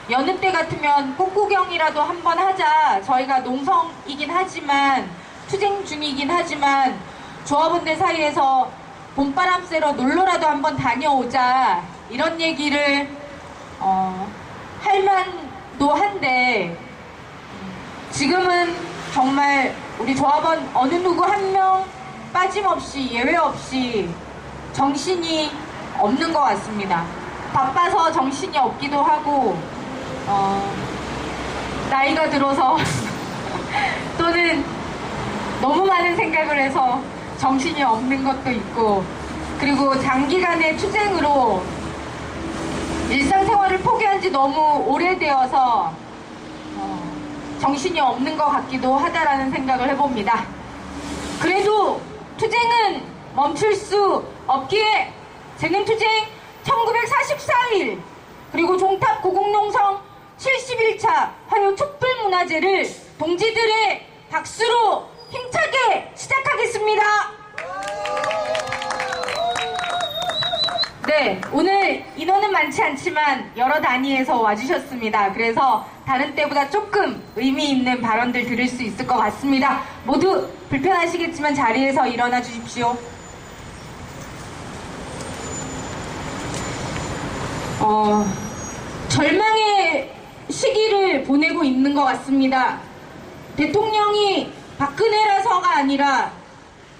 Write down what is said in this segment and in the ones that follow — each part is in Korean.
여느 때 같으면 꽃구경이라도 한번 하자. 저희가 농성이긴 하지만 투쟁 중이긴 하지만 조합원들 사이에서 봄바람 쐬러 놀러라도 한번 다녀오자 이런 얘기를 할 만도 한데 지금은 정말 우리 조합원 어느 누구 한 명 빠짐없이 예외 없이 정신이 없는 것 같습니다. 바빠서 정신이 없기도 하고 나이가 들어서 또는 너무 많은 생각을 해서 정신이 없는 것도 있고 그리고 장기간의 투쟁으로 일상생활을 포기한 지 너무 오래되어서 정신이 없는 것 같기도 하다라는 생각을 해봅니다. 그래도 투쟁은 멈출 수 없기에 재능투쟁 1944일 그리고 종탑 고공농성 71차 화요 촛불문화제를 동지들의 박수로 힘차게 시작하겠습니다. 네, 오늘 인원은 많지 않지만 여러 단위에서 와주셨습니다. 그래서 다른 때보다 조금 의미 있는 발언들 들을 수 있을 것 같습니다. 모두 불편하시겠지만 자리에서 일어나 주십시오. 절망의 시기를 보내고 있는 것 같습니다. 대통령이 박근혜라서가 아니라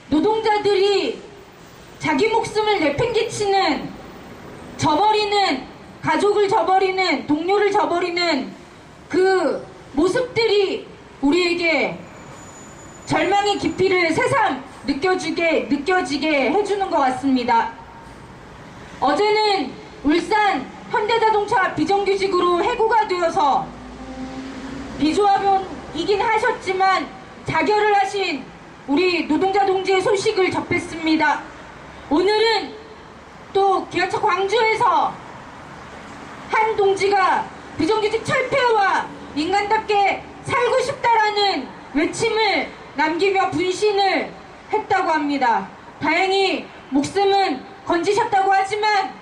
노동자들이 자기 목숨을 내팽개치는 저버리는 가족을 저버리는 동료를 저버리는 그 모습들이 우리에게 절망의 깊이를 새삼 느껴지게 해주는 것 같습니다. 어제는 울산 현대자동차 비정규직으로 해고가 되어서 비조합원이긴 하셨지만 자결을 하신 우리 노동자 동지의 소식을 접했습니다. 오늘은 또 기아차 광주에서 한 동지가 비정규직 철폐와 인간답게 살고 싶다라는 외침을 남기며 분신을 했다고 합니다. 다행히 목숨은 건지셨다고 하지만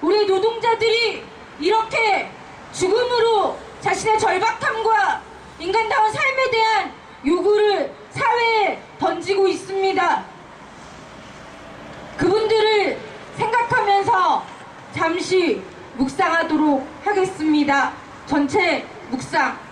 우리 노동자들이 이렇게 죽음으로 자신의 절박함과 인간다운 삶에 대한 요구를 사회에 던지고 있습니다. 그분들을 생각하면서 잠시 묵상하도록 하겠습니다. 전체 묵상.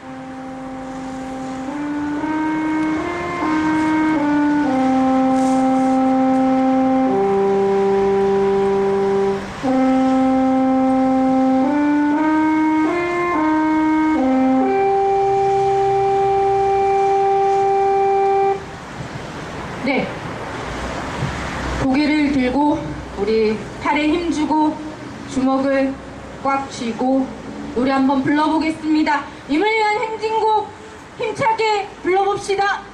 네, 고개를 들고 우리 팔에 힘주고 주먹을 꽉 쥐고 노래 한번 불러보겠습니다. 임을 위한 행진곡 힘차게 불러봅시다.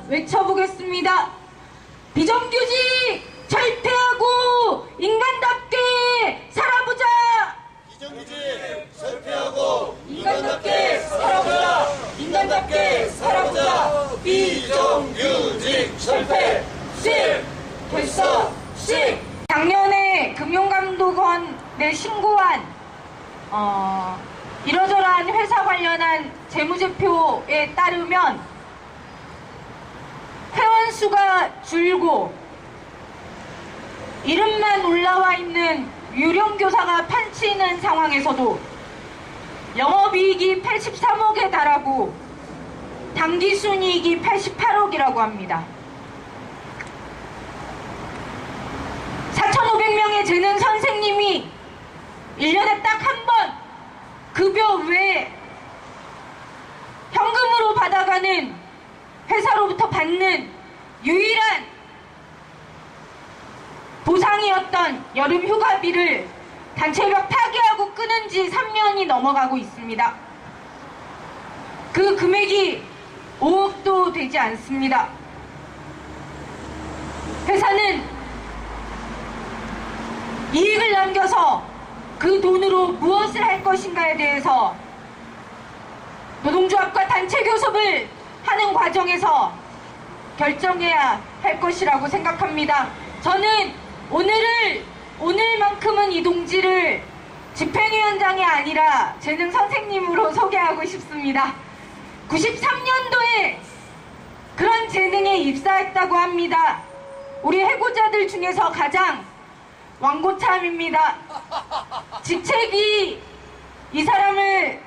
외쳐보겠습니다. 비정규직 철폐하고 인간답게 살아보자. 비정규직 철폐하고 인간답게 살아보자. 인간답게 살아보자. 비정규직 철폐 결석 작년에 금융감독원에 신고한 이러저러한 회사 관련한 재무제표에 따르면 인원수가 줄고 이름만 올라와 있는 유령교사가 판치는 상황에서도 영업이익이 83억에 달하고 당기순이익이 88억이라고 합니다. 4,500명의 재능 선생님이 1년에 딱 한 번 급여 외에 현금으로 받아가는 회사로부터 받는 유일한 보상이었던 여름 휴가비를 단체협약 파기하고 끊은 지 3년이 넘어가고 있습니다. 그 금액이 5억도 되지 않습니다. 회사는 이익을 남겨서 그 돈으로 무엇을 할 것인가에 대해서 노동조합과 단체 교섭을 하는 과정에서 결정해야 할 것이라고 생각합니다. 저는 오늘만큼은 이 동지를 집행위원장이 아니라 재능 선생님으로 소개하고 싶습니다. 93년도에 그런 재능에 입사했다고 합니다. 우리 해고자들 중에서 가장 왕고참입니다. 직책이 이 사람을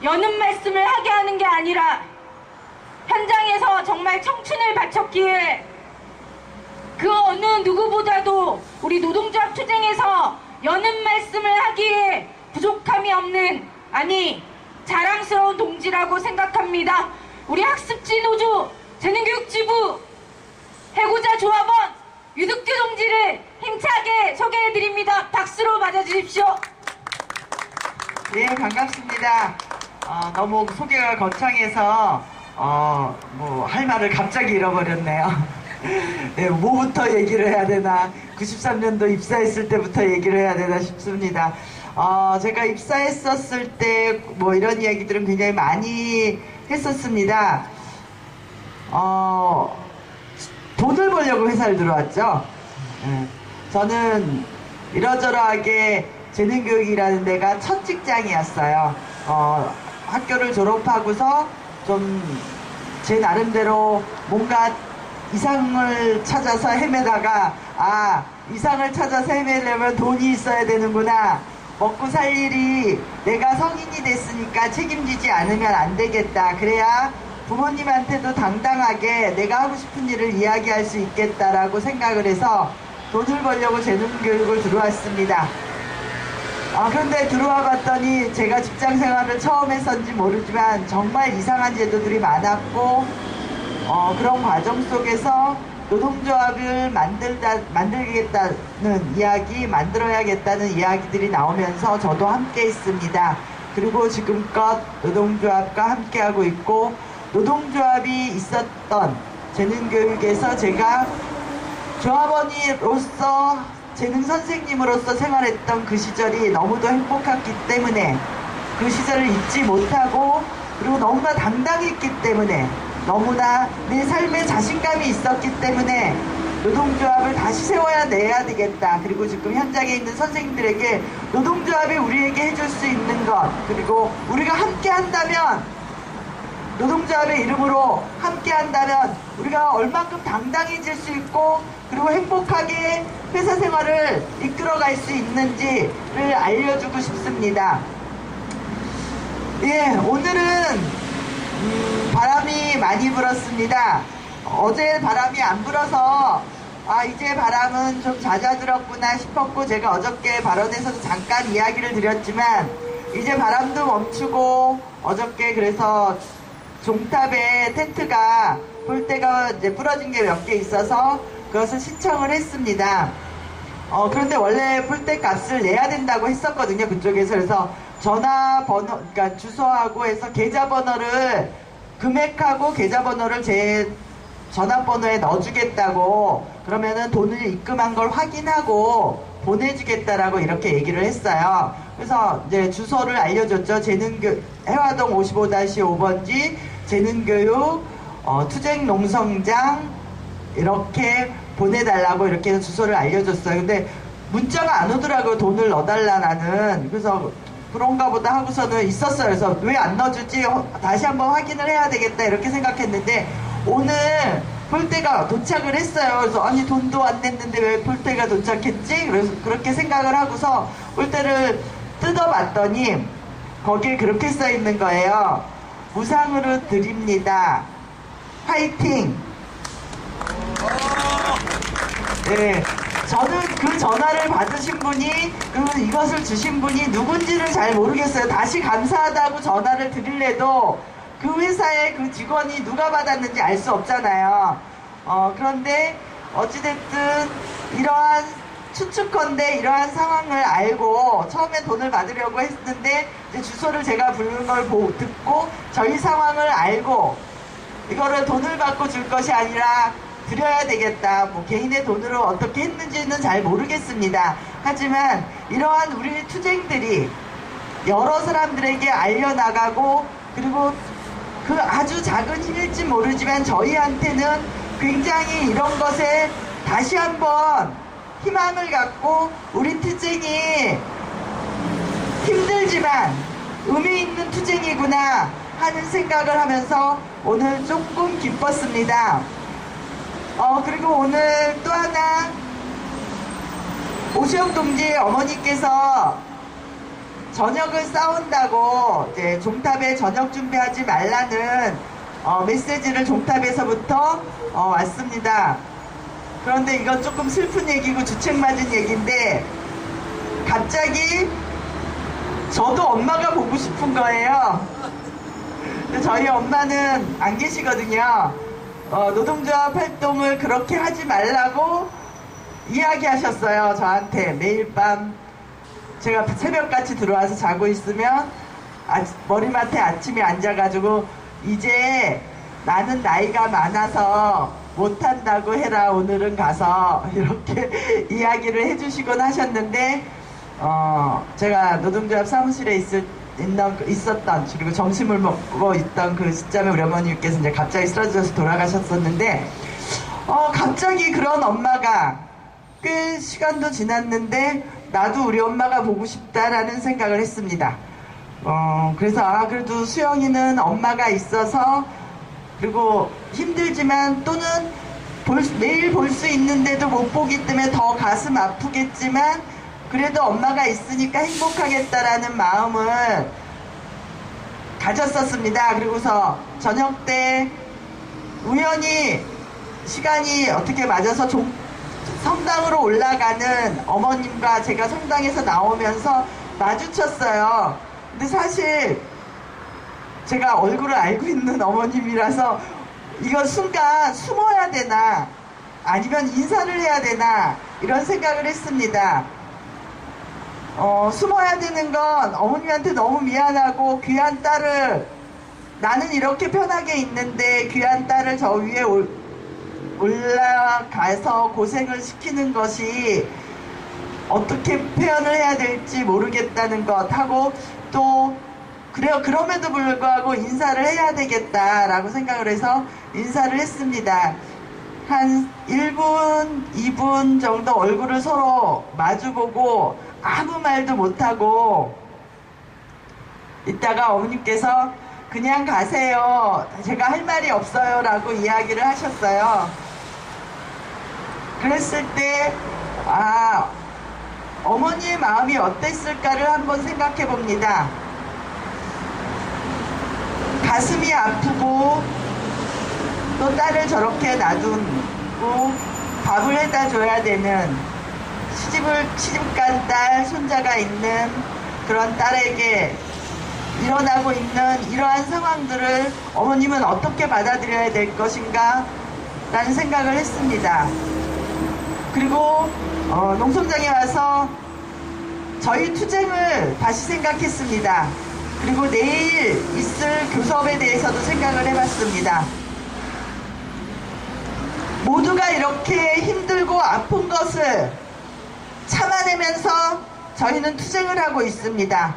여는 말씀을 하게 하는 게 아니라 현장에서 정말 청춘을 바쳤기에 그 어느 누구보다도 우리 노동조합 투쟁에서 여는 말씀을 하기에 부족함이 없는, 아니 자랑스러운 동지라고 생각합니다. 우리 학습지 노조, 재능교육지부, 해고자 조합원 유득규 동지를 힘차게 소개해드립니다. 박수로 맞아주십시오. 네, 반갑습니다. 너무 소개가 거창해서 할 말을 갑자기 잃어버렸네요. 네, 뭐부터 얘기를 해야 되나, 93년도 입사했을 때부터 얘기를 해야 되나 싶습니다. 제가 입사했었을 때 뭐 이런 이야기들은 굉장히 많이 했었습니다. 돈을 벌려고 회사를 들어왔죠. 저는 이러저러하게 재능교육이라는 데가 첫 직장이었어요. 학교를 졸업하고서 좀 제 나름대로 뭔가 이상을 찾아서 헤매다가, 이상을 찾아서 헤매려면 돈이 있어야 되는구나, 먹고 살 일이 내가 성인이 됐으니까 책임지지 않으면 안 되겠다, 그래야 부모님한테도 당당하게 내가 하고 싶은 일을 이야기할 수 있겠다라고 생각을 해서 돈을 벌려고 재능교육을 들어왔습니다. 그런데 들어와 봤더니 제가 직장 생활을 처음 했었는지 모르지만 정말 이상한 제도들이 많았고, 그런 과정 속에서 노동조합을 만들겠다는 이야기, 만들어야겠다는 이야기들이 나오면서 저도 함께 했습니다. 그리고 지금껏 노동조합과 함께하고 있고, 노동조합이 있었던 재능교육에서 제가 조합원으로서, 재능 선생님으로서 생활했던 그 시절이 너무도 행복했기 때문에, 그 시절을 잊지 못하고, 그리고 너무나 당당했기 때문에, 너무나 내 삶에 자신감이 있었기 때문에 노동조합을 다시 세워야 내야 되겠다. 그리고 지금 현장에 있는 선생님들에게 노동조합이 우리에게 해줄 수 있는 것, 그리고 우리가 함께 한다면, 노동조합의 이름으로 함께 한다면 우리가 얼만큼 당당해질 수 있고, 그리고 행복하게 회사 생활을 이끌어갈 수 있는지를 알려주고 싶습니다. 예, 오늘은 바람이 많이 불었습니다. 어제 바람이 안 불어서 이제 바람은 좀 잦아들었구나 싶었고, 제가 어저께 발언에서도 잠깐 이야기를 드렸지만 이제 바람도 멈추고, 어저께 그래서 종탑에 텐트가 폴대가 이제 부러진 게 몇 개 있어서 그것을 신청을 했습니다. 그런데 원래 폴대 값을 내야 된다고 했었거든요, 그쪽에서. 그래서 전화번호, 그러니까 주소하고 해서 계좌번호를, 금액하고 계좌번호를 제 전화번호에 넣어주겠다고, 그러면은 돈을 입금한 걸 확인하고 보내주겠다라고 이렇게 얘기를 했어요. 그래서 이제 주소를 알려줬죠. 해화동 55-5번지 재능교육 투쟁농성장 이렇게 보내달라고 이렇게 해서 주소를 알려줬어요. 근데 문자가 안 오더라고요. 돈을 넣어달라 나는. 그래서 그런가 보다 하고서는 있었어요. 그래서 왜 안 넣어주지? 다시 한번 확인을 해야 되겠다 이렇게 생각했는데, 오늘 볼때가 도착을 했어요. 그래서 아니 돈도 안 냈는데 왜 볼때가 도착했지? 그래서 그렇게 생각을 하고서 볼때를 뜯어봤더니 거기에 그렇게 써 있는 거예요. 무상으로 드립니다. 화이팅! 네, 저는 그 전화를 받으신 분이, 그리고 이것을 주신 분이 누군지를 잘 모르겠어요. 다시 감사하다고 전화를 드릴래도 그 회사의 그 직원이 누가 받았는지 알 수 없잖아요. 그런데 어찌됐든 이러한 추측컨대 이러한 상황을 알고 처음에 돈을 받으려고 했는데 이제 주소를 제가 부르는 걸 듣고 저희 상황을 알고 이거를 돈을 받고 줄 것이 아니라 드려야 되겠다. 뭐 개인의 돈으로 어떻게 했는지는 잘 모르겠습니다. 하지만 이러한 우리 투쟁들이 여러 사람들에게 알려나가고 그리고 그 아주 작은 힘일지 모르지만 저희한테는 굉장히 이런 것에 다시 한번 희망을 갖고 우리 투쟁이 힘들지만 의미 있는 투쟁이구나 하는 생각을 하면서 오늘 조금 기뻤습니다. 그리고 오늘 또 하나 오시영 동지의 어머니께서 저녁을 싸운다고 이제 종탑에 저녁 준비하지 말라는 메시지를 종탑에서부터 왔습니다. 그런데 이건 조금 슬픈 얘기고 주책맞은 얘기인데 갑자기 저도 엄마가 보고 싶은 거예요. 근데 저희 엄마는 안 계시거든요. 노동조합 활동을 그렇게 하지 말라고 이야기하셨어요. 저한테 매일 밤 제가 새벽같이 들어와서 자고 있으면 머리맡에 아침에 앉아가지고 이제 나는 나이가 많아서 못한다고 해라 오늘은 가서 이렇게 이야기를 해주시곤 하셨는데 제가 노동조합 사무실에 있었던 그리고 점심을 먹고 있던 그 시점에 우리 어머니께서 이제 갑자기 쓰러져서 돌아가셨었는데 갑자기 그런 엄마가 꽤 시간도 지났는데 나도 우리 엄마가 보고 싶다라는 생각을 했습니다. 그래서 그래도 수영이는 엄마가 있어서 그리고 힘들지만 또는 매일 볼 수 있는데도 못 보기 때문에 더 가슴 아프겠지만 그래도 엄마가 있으니까 행복하겠다라는 마음을 가졌었습니다. 그리고서 저녁 때 우연히 시간이 어떻게 맞아서 성당으로 올라가는 어머님과 제가 성당에서 나오면서 마주쳤어요. 근데 사실 제가 얼굴을 알고 있는 어머님이라서 이거 순간 숨어야 되나 아니면 인사를 해야 되나 이런 생각을 했습니다. 숨어야 되는 건 어머님한테 너무 미안하고 귀한 딸을 나는 이렇게 편하게 있는데 귀한 딸을 저 위에 올라가서 고생을 시키는 것이 어떻게 표현을 해야 될지 모르겠다는 것 하고 또 그래요. 그럼에도 불구하고 인사를 해야 되겠다라고 생각을 해서 인사를 했습니다. 한 1분, 2분 정도 얼굴을 서로 마주보고 아무 말도 못하고 있다가 어머님께서 그냥 가세요. 제가 할 말이 없어요 라고 이야기를 하셨어요. 그랬을 때 어머니의 마음이 어땠을까를 한번 생각해 봅니다. 가슴이 아프고 또 딸을 저렇게 놔두고 밥을 해다 줘야 되는 시집간 딸, 손자가 있는 그런 딸에게 일어나고 있는 이러한 상황들을 어머님은 어떻게 받아들여야 될 것인가 라는 생각을 했습니다. 그리고 농성장에 와서 저희 투쟁을 다시 생각했습니다. 그리고 내일 있을 교섭에 대해서도 생각을 해봤습니다. 모두가 이렇게 힘들고 아픈 것을 참아내면서 저희는 투쟁을 하고 있습니다.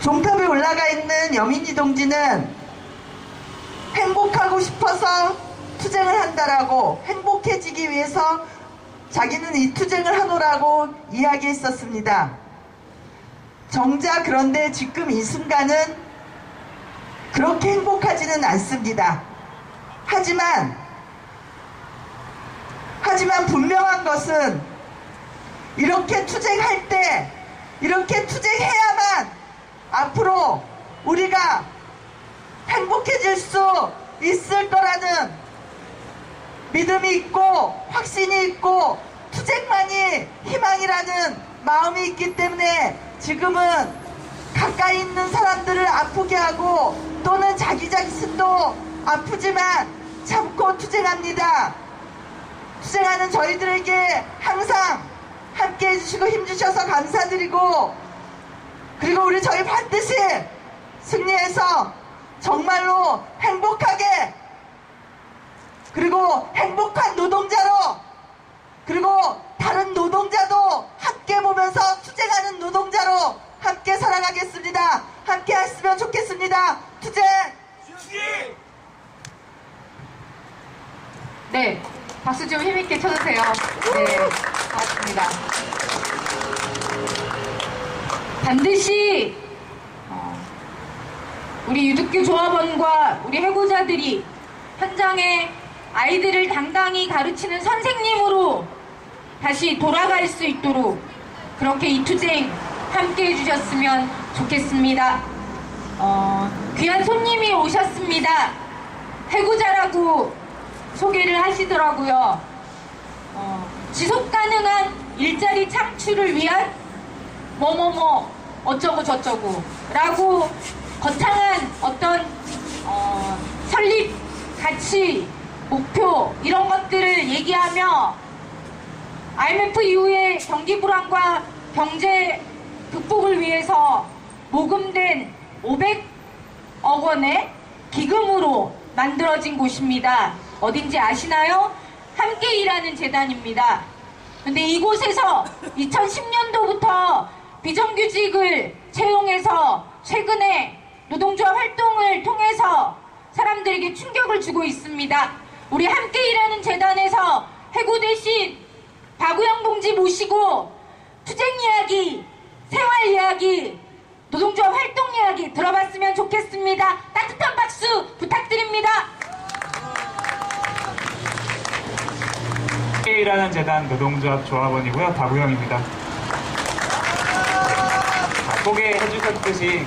종탑에 올라가 있는 여민이 동지는 행복하고 싶어서 투쟁을 한다라고 행복해지기 위해서 자기는 이 투쟁을 하노라고 이야기했었습니다. 정작 그런데 지금 이 순간은 그렇게 행복하지는 않습니다. 하지만 분명한 것은 이렇게 투쟁할 때 이렇게 투쟁해야만 앞으로 우리가 행복해질 수 있을 거라는 믿음이 있고 확신이 있고 투쟁만이 희망이라는 마음이 있기 때문에 지금은 가까이 있는 사람들을 아프게 하고 또는 자기 자신도 아프지만 참고 투쟁합니다. 투쟁하는 저희들에게 항상 함께 해주시고 힘주셔서 감사드리고, 그리고 우리 저희 반드시 승리해서 정말로 행복하게, 그리고 행복한 노동자로, 그리고 다른 노동자도 함께 보면서 투쟁하는 노동자로 함께 살아가겠습니다. 함께 했으면 좋겠습니다. 투쟁! 네, 박수 좀 힘있게 쳐주세요. 네, 고맙습니다. 반드시 우리 유득규 조합원과 우리 해고자들이 현장에 아이들을 당당히 가르치는 선생님으로 다시 돌아갈 수 있도록 그렇게 이 투쟁 함께 해주셨으면 좋겠습니다. 귀한 손님이 오셨습니다. 해고자라고 소개를 하시더라고요. 지속 가능한 일자리 창출을 위한 뭐뭐뭐 어쩌고 저쩌고 라고 거창한 어떤 설립 가치 목표 이런 것들을 얘기하며 IMF 이후에 경기 불안과 경제 극복을 위해서 모금된 500억 원의 기금으로 만들어진 곳입니다. 어딘지 아시나요? 함께 일하는 재단입니다. 근데 이곳에서 2010년도부터 비정규직을 채용해서 최근에 노동조합 활동을 통해서 사람들에게 충격을 주고 있습니다. 우리 함께 일하는 재단에서 해고 대신 박우영 동지 모시고 투쟁 이야기, 생활 이야기, 노동조합 활동 이야기 들어봤으면 좋겠습니다. 따뜻한 박수 부탁드립니다. 함께 일하는 재단 노동조합 조합원이고요. 박우영입니다. 소개해 주셨듯이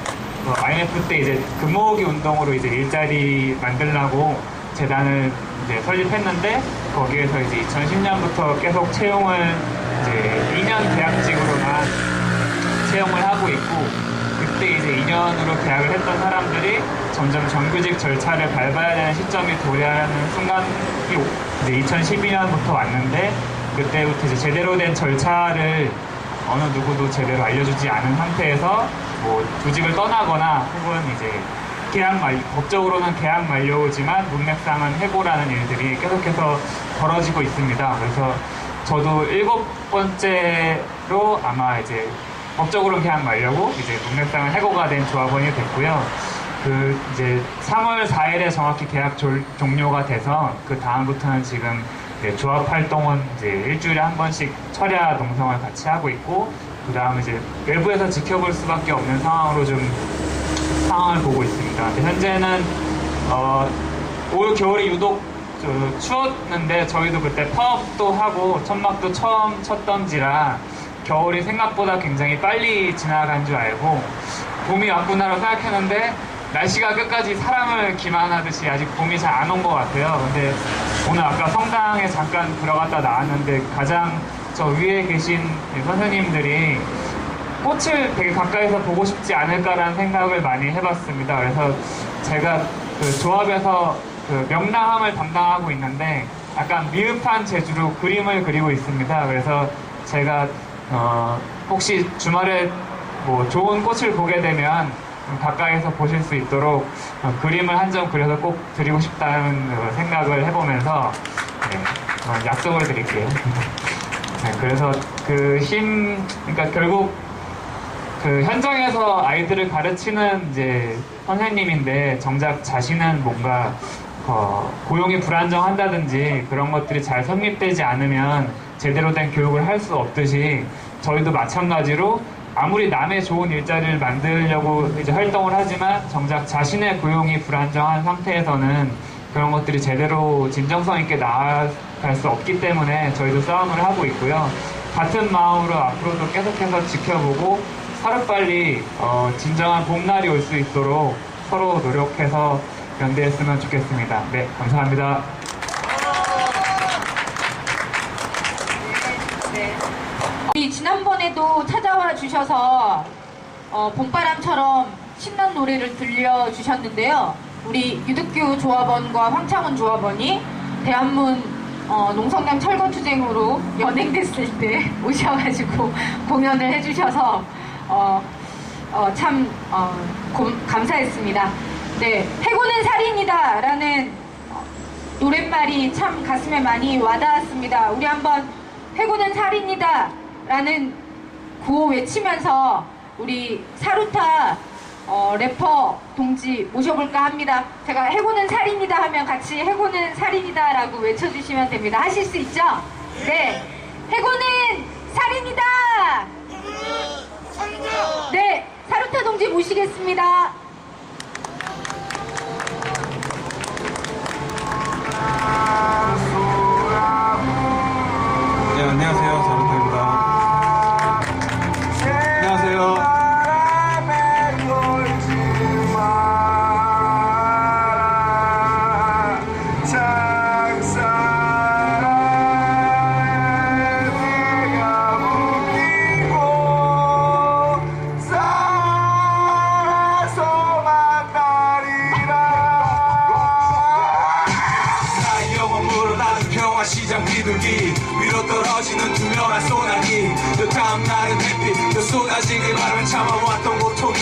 IMF 때 이제 금모으기 운동으로 이제 일자리 만들라고 재단을 이제 설립했는데 거기에서 이제 2010년부터 계속 채용을 이제 2년 계약직으로만 채용을 하고 있고, 그때 이제 2년으로 계약을 했던 사람들이 점점 정규직 절차를 밟아야 되는 시점이 도래하는 순간이 이제 2012년부터 왔는데, 그때부터 이제 제대로 된 절차를 어느 누구도 제대로 알려주지 않은 상태에서 뭐 조직을 떠나거나 혹은 이제 법적으로는 계약 만료지만 문맥상은 해고라는 일들이 계속해서 벌어지고 있습니다. 그래서 저도 7번째로 아마 이제 법적으로는 계약 만료고 이제 문맥상은 해고가 된 조합원이 됐고요. 이제 3월 4일에 정확히 계약 종료가 돼서 그 다음부터는 지금 조합 활동은 이제 일주일에 한 번씩 철야 농성을 같이 하고 있고, 그 다음에 이제 외부에서 지켜볼 수밖에 없는 상황으로 좀 상황을 보고 있습니다. 근데 현재는 올 겨울이 유독 추웠는데 저희도 그때 파업도 하고 천막도 처음 쳤던지라 겨울이 생각보다 굉장히 빨리 지나간 줄 알고 봄이 왔구나라고 생각했는데 날씨가 끝까지 사람을 기만하듯이 아직 봄이 잘 안 온 것 같아요. 근데 오늘 아까 성당에 잠깐 들어갔다 나왔는데 가장 저 위에 계신 선생님들이 꽃을 되게 가까이서 보고 싶지 않을까라는 생각을 많이 해봤습니다. 그래서 제가 그 조합에서 그 명랑함을 담당하고 있는데 약간 미흡한 재주로 그림을 그리고 있습니다. 그래서 제가 혹시 주말에 뭐 좋은 꽃을 보게 되면 가까이서 보실 수 있도록 그림을 한 점 그려서 꼭 드리고 싶다는 생각을 해보면서 약속을 드릴게요. 그래서 그러니까 결국 그 현장에서 아이들을 가르치는 이제 선생님인데 정작 자신은 뭔가 고용이 불안정한다든지 그런 것들이 잘 성립되지 않으면 제대로 된 교육을 할 수 없듯이 저희도 마찬가지로 아무리 남의 좋은 일자리를 만들려고 이제 활동을 하지만 정작 자신의 고용이 불안정한 상태에서는 그런 것들이 제대로 진정성 있게 나아갈 수 없기 때문에 저희도 싸움을 하고 있고요. 같은 마음으로 앞으로도 계속해서 지켜보고 하루빨리 진정한 봄날이 올 수 있도록 서로 노력해서 연대했으면 좋겠습니다. 네, 감사합니다. 네. 우리 지난번에도 찾아와 주셔서 봄바람처럼 신나는 노래를 들려주셨는데요. 우리 유득규 조합원과 황창훈 조합원이 대한문 농성강 철거투쟁으로 연행됐을 때 오셔가지고 공연을 해주셔서 참 감사했습니다. 네, 해고는 살인이다 라는 노랫말이 참 가슴에 많이 와닿았습니다. 우리 한번 해고는 살인이다 라는 구호 외치면서 우리 사루타 래퍼 동지 모셔볼까 합니다. 제가 해고는 살인이다 하면 같이 해고는 살인이다 라고 외쳐주시면 됩니다. 하실 수 있죠? 네, 해고는 살인이다! 네, 사루타 동지 모시겠습니다. 네, 안녕하세요. 자루타입니다. 안녕하세요. 시장 비둘기 위로 떨어지는 투명한 소나기 또 다음 날은 햇빛 또 쏟아지길 바라면 참아왔던 고통이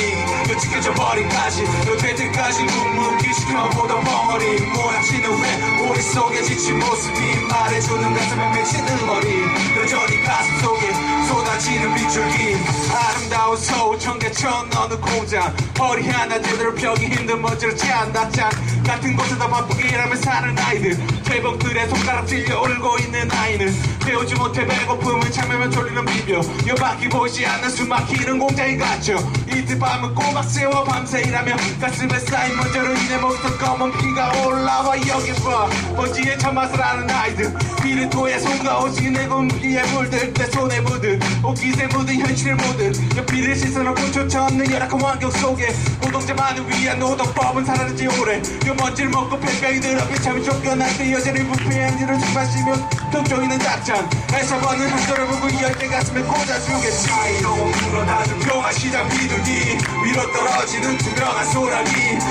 또 지켜져 버린까지 또 될 때까지 묵묵히 지켜보던 벙어리 몰아치는 왜 머릿속에 지친 모습이 말해주는 가슴에 맺히는 머리 여전히 가슴 속에 쏟아지는 빗줄기 아름다운 서울 청계천 어느 공장 허리 하나 제대로 펴기 힘든 먼지를 채한다 짠 같은 곳에서 바쁘게 일하며 사는 아이들 대복들의 손가락 찔려 울고 있는 아이는 배우지 못해 배고픔을 참으면 졸리는 비벼 여밖에 보이지 않는 숨막히는 공장에 갇혀 이틀 밤은 꼬박 새워 밤새 일하며 가슴에 쌓인 먼지로 인해 목에서 검은 피가 올라와 여기 봐 먼지의 참맛을 아는 아이들 비르토의 손과 오직 내 공기에 물들 내 손에 묻은 옷깃에 묻은 현실을 묻은 연필을 씻어놓고 조차 없는 열악한 환경 속에 노동자만을 위한 노동법은 사라진 지 오래 그 먼지를 먹고 폐병이 들어 비참히 쫓겨날 때 여전히 부패한 일을 숨마시며 동조이는 작전 에서버는 한도를 보고 열대 가슴에 꽂아주겠지 이동은 불어나는 평화 시장 비둘기 위로 떨어지는 투명한 소나기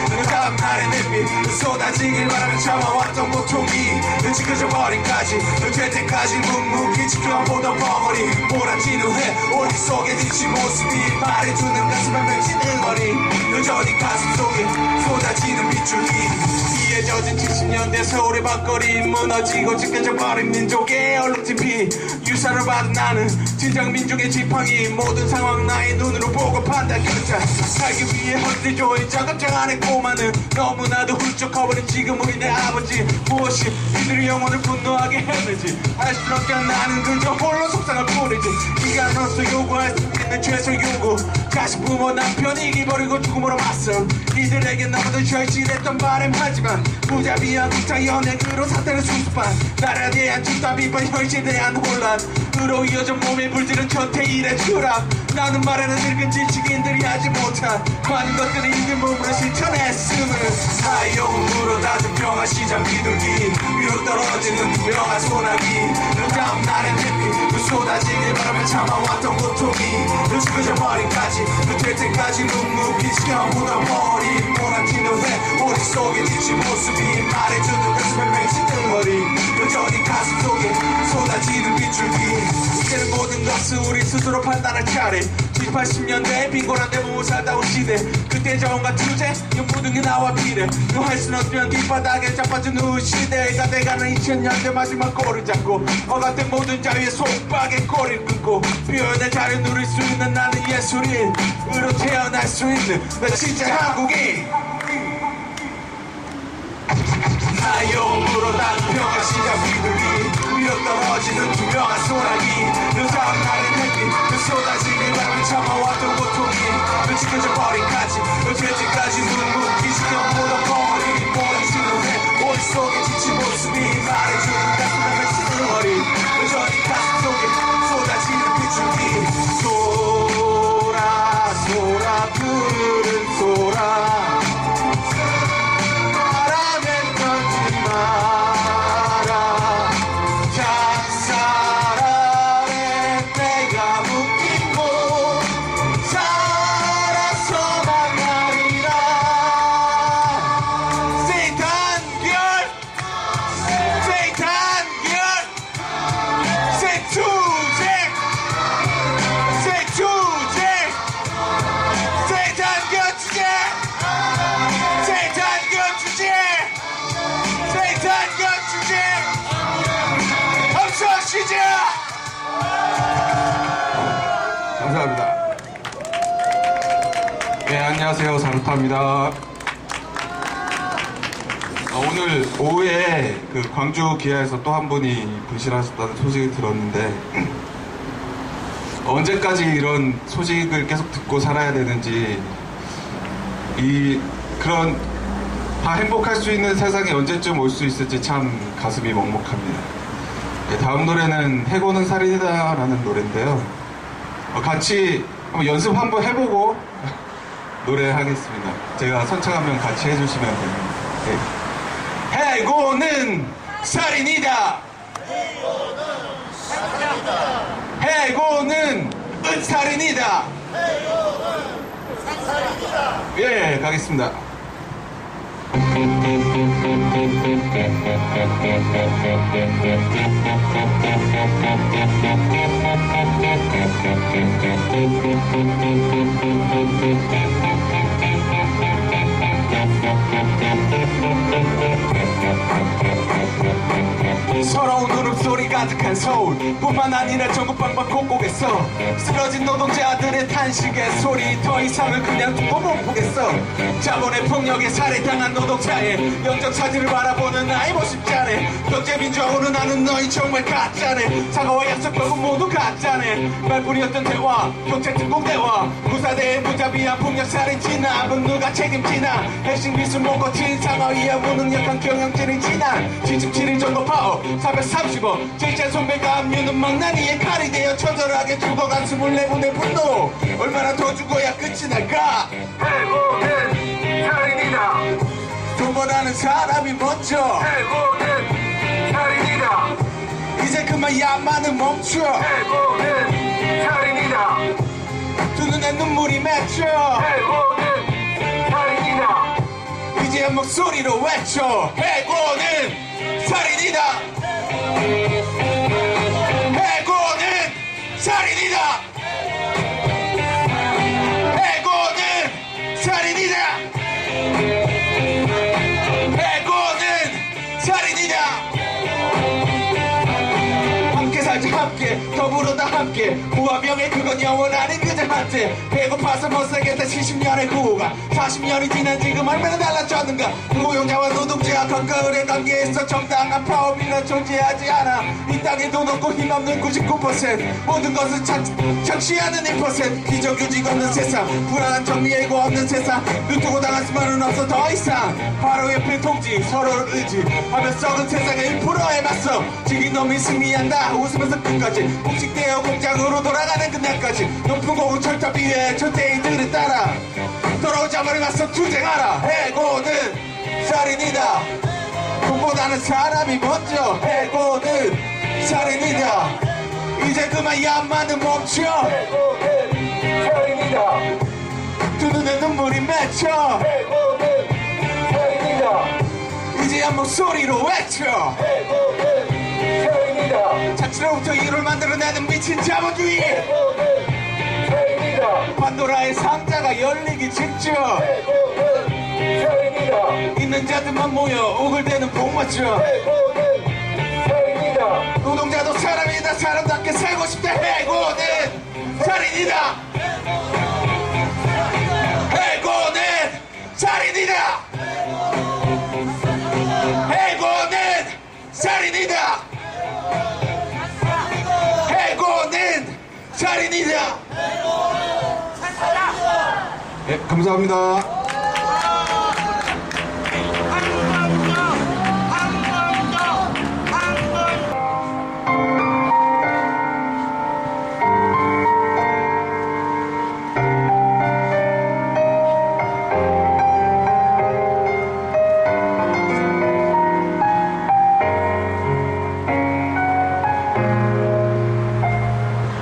그 다음 날의 햇빛 쏟아지길 바라며 참아왔던 고통이 지켜져 버린까지 될 때까지 묵묵히 지켜보던 벙어리 몰아치는 회 오리 속에 지친 모습이 말해주는 가슴에 맺히는 머리 여전히 가슴 속에 쏟아지는 빗줄기 비에 젖은 70년대 서울의 밤거리 무너지고 지켜져 버린 민족의 얼룩진 피 유산을 받은 나는 진정 민족의 지팡이 모든 상황 나의 눈으로 보고 판단 결정 살기 위해 헛들 조인 작업장 안에 꼬마는 너무나도 훌쩍 커버린 지금 우리 내 아버지 무엇이 이들의 영혼을 분노하게 했는지 알 수 없게 나는 그저 홀로 속상할 뿐이지 네가 너서 요구할 수 있는 최소 요구 가식 부모 남편 이기 버리고 죽음으로 맞서 이들에게 너무도 절실했던 바람 하지만 무자비한 국장 연예그로 사태를 수습한 나라에 대한 집단 비판 현실에 대한 혼란으로 이어져 몸에 물들은 전태일의 추락 나는 말하는 늙은 지식인들이 하지 못한 많은 것들을 있는 몸으로 실천했음을 사용은 물어다준 평화시장 비둘기 위로 떨어지는 투명한 소나기 그 다음 날의 햇빛 그 쏟아지길 바라며 참아왔던 고통이 지켜져 버린까지 될 때까지 묵묵히 지켜보던 머리 몰아치는 회 머릿속에 지친 모습이 말해주는 가슴에 맺히는 머리 여전히 가슴 속에 쏟아지는 빗줄기 이제는 모든 것은 우리 스스로 판단할 차례 70, 80년대 빈곤한 대부분 살다 온 시대 그때 저온과 투쟁 모든 게 나와 비례 할 수는 없으면 뒷바닥에 자빠진 후 시대가 돼가는 2000년대 마지막 골을 잡고 어같은 모든 자유의 속박에 꼬리를 끊고 표현의 자유 누릴 수 있는 나는 예술인으로 태어날 수 있는 나 진짜 한국인 나의 영으로 난 평화시장 비둘기 밀어떨어지는 투명한 소나기 그 다음날은 햇빛 그 쏟아지는 바람을 참아왔던 고통이 너 지켜져 버린까지 너 될 때까지 묵묵히 지켜보던 거리 모든 실루엣 머릿속에 지친 모습이 말해주는 따뜻한 메시는 머리 여전히 가슴 속에 쏟아지는 비줄기 소라 소라 푸른 소라 바람에 떨지 마라 작살 아래 내가 묶인 곳 살아서 만나리라 Say 단결 Say 단결 Say 투쟁 Say 투쟁 Say 단결 주제 Say 단결 주제 Say 단결 주제 함성 시작 감사합니다. 네, 안녕하세요. 자루타입니다. 오늘 오후에 그 광주 기아에서 또 한 분이 분실하셨다는 소식을 들었는데 언제까지 이런 소식을 계속 듣고 살아야 되는지 그런 다 행복할 수 있는 세상이 언제쯤 올 수 있을지 참 가슴이 먹먹합니다. 네, 다음 노래는 해고는 살인이다 라는 노래인데요. 같이 한번 연습 한번 해보고 노래하겠습니다. 제가 선창하면 같이 해주시면 됩니다. 네. 해고는 살인이다. 해고는 은살인이다. 예, 가겠습니다. 서러운 울음소리 가득한 서울 뿐만 아니라 전국 방방 곳곳에서 쓰러진 노동자들의 탄식의 소리 더 이상은 그냥 두고 못 보겠어. 자본의 폭력에 살해당한 노동자의 영적 사진을 바라보는 나의 모습 자네. 경제민주화오는 나는 너희 정말 가짜네. 사과와 약속 결국 모두 가짜네. 말뿐이었던 대화 경찰 특공 대화 구사대의 무자비한 폭력살인 진압은 누가 책임지나. 핵심 기술 못 거친 상하이와 무능력한 경영진의 진안 지침 7일 정도 파업 430원 제자 손배가 압류는 망나니의 칼이 되어 처절하게 죽어간 24분의 분노. 얼마나 더 죽어야 끝이 날까. 해고는 살인이다. 돈보다는 사람이 먼저. 해고는 살인이다. 이제 그만 야만은 멈춰. 해고는 살인이다. 두 눈에 눈물이 맺혀. 해고는 살인이다. 이제 목소리로 외쳐. 해고는 살인이다. 해고는 살인이다. 해고는 살인이다. 해고는 살인이다. 함께 살자 함께 더불어 다 함께 무화병에 그건 영원하니 그저 한때 배고파서 못 살겠다 70년의 구호가 40년이 지난 지금 얼마나 달라졌는가. 고용자와 노동자가 건강의 관계에서 정당한 파업이나 존재하지 않아. 이 땅에 돈 없고 힘없는 99% 모든 것을 착취하는 1% 비정규직 없는 세상 불안한 정리해고 없는 세상. 눈뜨고 당할 수만은 없어 더 이상. 바로 옆에 통지 서로를 의지하며 썩은 세상의 1%에 맞서 지긴 놈이 승리한다 웃으면서 끝까지 복식되어 공장으로 돌아가는 그날까지 높은 고급 철탑 위에 전태이들을 따라 돌아오자 머리 맞서 투쟁하라. 해고는 살인이다. 돈보다는 사람이 먼저. 해고는 살인이다. 이제 그만 야만은 멈춰. 해고는 살인이다. 두 눈에 눈물이 맺혀. 해고는 살인이다. 이제 한 목소리로 외쳐. 해고는 살인이다. 자치로부터 이를 만들어내는 미친 자본주의. 해고는 살인이다. 판도라의 상자가 열리기 직전. 해고는 살인이다. 있는 자들만 모여 우글대는 복맞춰. 해고는 살인이다. 노동자도 사람이다. 사람답게 살고 싶다. 해고는 살인이다. 해고는 살인이다. 해고는 살인이다. 감사합니다.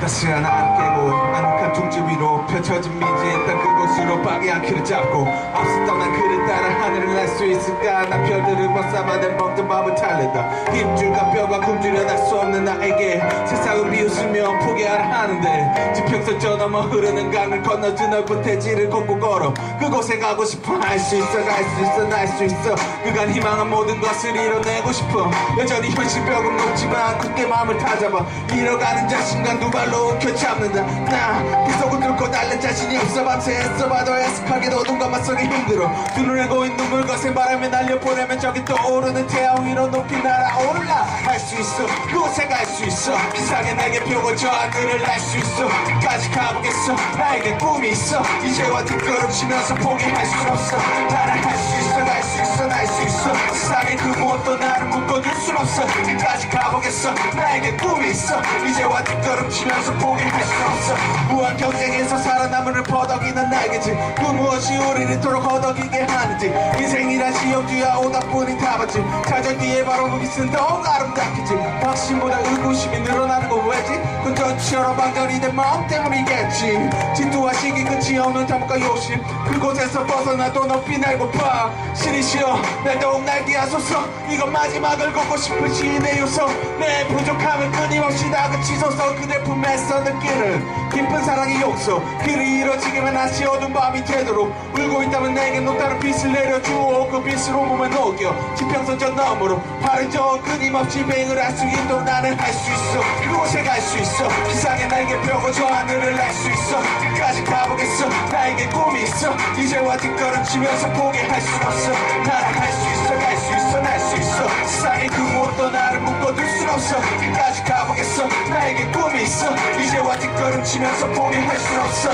따스한 안 깨고 아늑한 둥지 위로 펼쳐진 미지의 땅 그곳으로 방향키를 잡고 앞섰던 난 그를 따라 하늘을 날 수 있을까. 난 별들을 벗삼아 내 먹던 마음을 달랜다. 힘줄과 뼈가 굶주려 날 수 없는 나에게 세상을 비웃으며 포기하라 하는데 지평선 저 넘어 흐르는 강을 건너지 넓은 대지를 걷고 걸어 그곳에 가고 싶어. 할 수 있어 갈 수 있어 날 수 있어 그간 희망한 모든 것을 이뤄내고 싶어. 여전히 현실벽은 높지만 굳게 마음을 다잡아 잃어가는 자신감 두 발로 움켜잡는다. 나 계속 뚫고 달래 자신이 없어. 밤새 애써봐도 애석하게도 눈과 맞서기 힘들어. 두 눈에 고인 눈물 거센 바람에 날려보내면 저기 떠오르는 태양 위로 높이 날아올라. 할 수 있어 그곳에 갈 수 있어. 기상에 내게 펴고 저 하늘을 날 수 있어. 끝까지 가보겠어. 나에게 꿈이 있어. 이제와 뒷걸음치면서 포기할 수 없어. 나는 할 수 있어 갈 수 있어 날 수 있어. 세상의 그 무엇도 나를 묶어둘 순 없어. 끝까지 가보겠어. 나에게 꿈이 있어. 이제와 뒷걸음치면서 포기할 수 없어. 무한 경쟁에서 살아남을 버덕이는 날개지. 그 무엇이 우리를 이토록 허덕이게 하는지. 인생이란 시험주야 오답뿐인 답이지. 자전 뒤에 바로 빛은 더욱 아름답겠지. 확신보다 의구심이 늘어나는 건 왜지? 그건 전처럼 방전이 된 마음 때문이겠지. 질투와 시기 끝이 없는 탐욕과 욕심 그곳에서 벗어나도 높이 날고파. 신이 쉬어 날 더욱 날게 하소서. 이건 마지막을 걷고 싶은 시인의 요소. 내 부족함을 끊임없이 다그치소서. 그대 품에서 느끼는 깊은 사랑의 용서. 길이 이뤄지기만 다시 어두운 밤이 되도록 울고 있다면 내게 높다는 빛을 내려주오. 그 빛으로 몸에 녹여 지평선 저 너머로 발을 저어 끊임없이 배행을 할 수 있도록 나는 할 수 있어. 그곳에 갈 수 있어. 기상에 날개 펴고 저 하늘을 날 수 있어. 끝까지 가보겠어. 나에게 꿈이 있어. 이제와 뒷걸음치면서 포기할 수 없어. 나는 할 수 있어 갈 수 있어 날 수 있어. 세상의 그 무엇도 나를 묶어둘 순 없어. 끝까지 가보겠어. 나에게 꿈이 있어. 이제와 뒷걸음치면서 포기할 수 없어.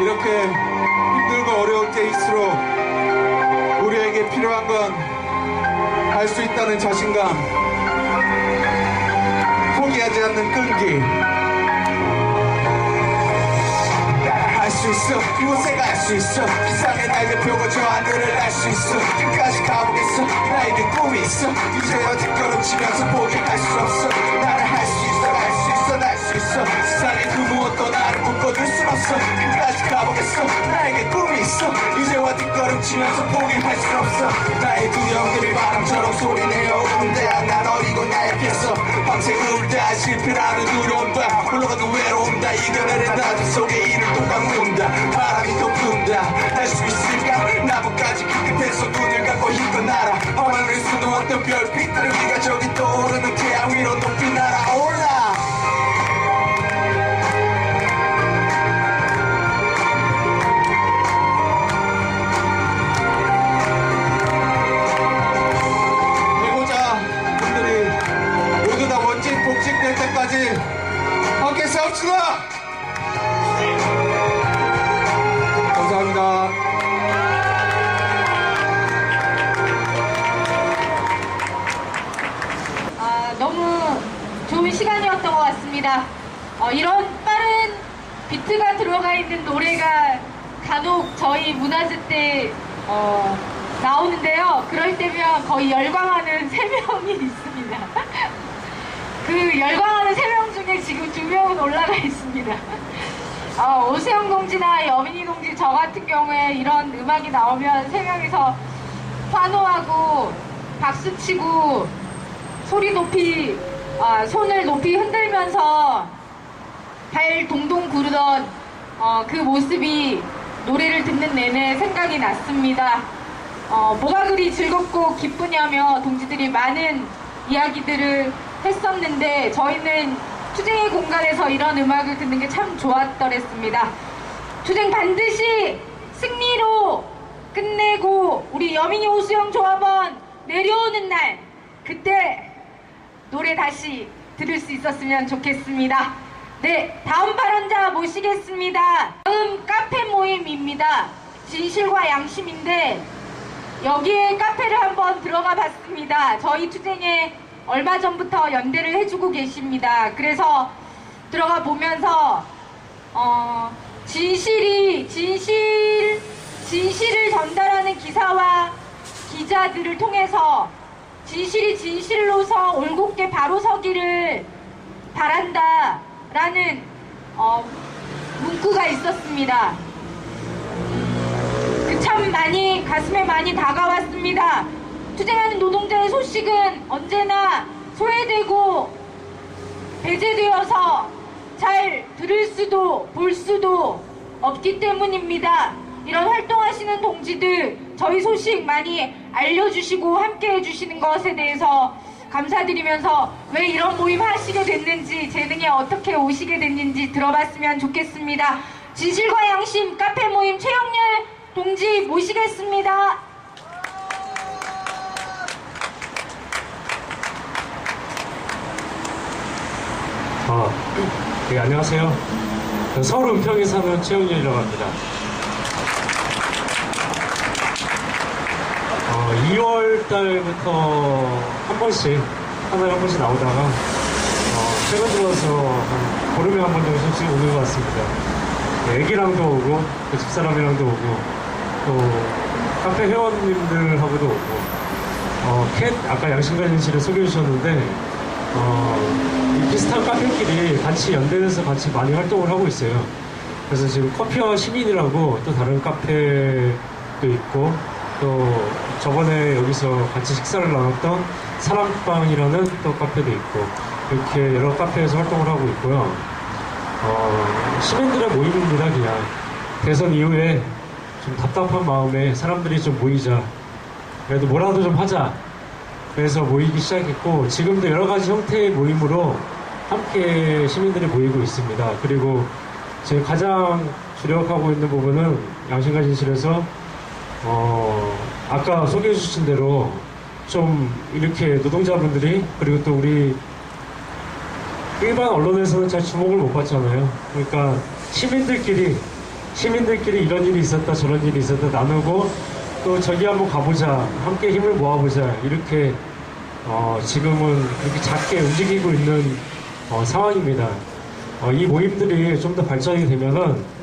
이렇게 힘들고 어려울 때일수록 우리에게 필요한 건 할 수 있다는 자신감, 포기하지 않는 끈기. 할 수 있어 그곳에 갈 수 있어. 기상에 날개 펴고 저 하늘을 날 수 있어. 끝까지 가보겠어. 나에게 꿈이 있어. 이제야 뒷걸음치면서 포기할 수 없어. 나는 할 수 있어 갈 수 있어 날 수 있어. 세상의 그 무엇도 나를 묶어둘 순 없어. 끝까지 가보겠어. 나에게 꿈이 있어. 이제와 뒷걸음치면서 포기할 수 없어. 나의 두려움들이 바람처럼 소리내어 오는데 난 어리고 나약했어. 밤새 울다 실패라는 두려움과 흘러가는 외로움다. 이겨내는 나들 속에 이를 또 감는다. 바람이 더 분다. 할 수 있을까? 나뭇가지 그 끝에서 눈을 감고 힘껏 날아. 밤하늘을 수놓았던 별빛들을 네가 저기 떠오르는 태양 위로 높이 날아올라. 내고자분들이 모두 다 멋진 복직될 때까지 함께 싸웁시다. 감사합니다. 너무 좋은 시간이었던 것 같습니다. 이런 빠른 비트가 들어가 있는 노래가 간혹 저희 문화제 때 나오는데요. 그럴 때면 거의 열광하는 3명이 있습니다. 그 열광하는 3명 중에 지금 2명은 올라가 있습니다. 오세영 동지나 여민이 동지 저 같은 경우에 이런 음악이 나오면 3명이서 환호하고 박수치고 소리 높이 손을 높이 흔들면서 발 동동 구르던 그 모습이 노래를 듣는 내내 생각이 났습니다. 뭐가 그리 즐겁고 기쁘냐며 동지들이 많은 이야기들을 했었는데 저희는 투쟁의 공간에서 이런 음악을 듣는 게 참 좋았더랬습니다. 투쟁 반드시 승리로 끝내고 우리 여민이 오수영 조합원 내려오는 날, 그때 노래 다시 들을 수 있었으면 좋겠습니다. 네, 다음 발언자 모시겠습니다. 다음 카페 모임입니다. 진실과 양심인데 여기에 카페를 한번 들어가 봤습니다. 저희 투쟁에 얼마 전부터 연대를 해주고 계십니다. 그래서 들어가 보면서 진실을 전달하는 기사와 기자들을 통해서 진실이 진실로서 올곧게 바로 서기를 바란다라는 문구가 있었습니다. 참 많이 가슴에 많이 다가왔습니다. 투쟁하는 노동자의 소식은 언제나 소외되고 배제되어서 잘 들을 수도 볼 수도 없기 때문입니다. 이런 활동하시는 동지들 저희 소식 많이 알려주시고 함께 해주시는 것에 대해서 감사드리면서 왜 이런 모임 하시게 됐는지, 재능에 어떻게 오시게 됐는지 들어봤으면 좋겠습니다. 진실과 양심 카페 모임 최영렬 동지 모시겠습니다. 네, 안녕하세요. 서울 은평에 사는 최영렬이라고 합니다. 2월 달부터 한 달에 한 번씩 나오다가 최근 들어서 한 보름에 한 번 정도씩 오는 것 같습니다. 애기랑도 오고 그 집사람이랑도 오고 또 카페 회원님들하고도 오고 아까 양심과 진실을 소개해 주셨는데 이 비슷한 카페끼리 같이 연대해서 같이 많이 활동을 하고 있어요. 그래서 지금 커피와 시민이라고 또 다른 카페도 있고 또 저번에 여기서 같이 식사를 나눴던 사랑방이라는 또 카페도 있고 이렇게 여러 카페에서 활동을 하고 있고요. 시민들의 모임입니다. 그냥 대선 이후에 좀 답답한 마음에 사람들이 좀 모이자, 그래도 뭐라도 좀 하자, 그래서 모이기 시작했고 지금도 여러 가지 형태의 모임으로 함께 시민들이 모이고 있습니다. 그리고 제가 가장 주력하고 있는 부분은 양심과 진실에서 아까 소개해 주신 대로 좀 이렇게 노동자분들이, 그리고 또 우리 일반 언론에서는 잘 주목을 못 받잖아요. 그러니까 시민들끼리 이런 일이 있었다 저런 일이 있었다 나누고 또 저기 한번 가보자, 함께 힘을 모아보자, 이렇게 지금은 그렇게 작게 움직이고 있는 상황입니다. 이 모임들이 좀 더 발전이 되면은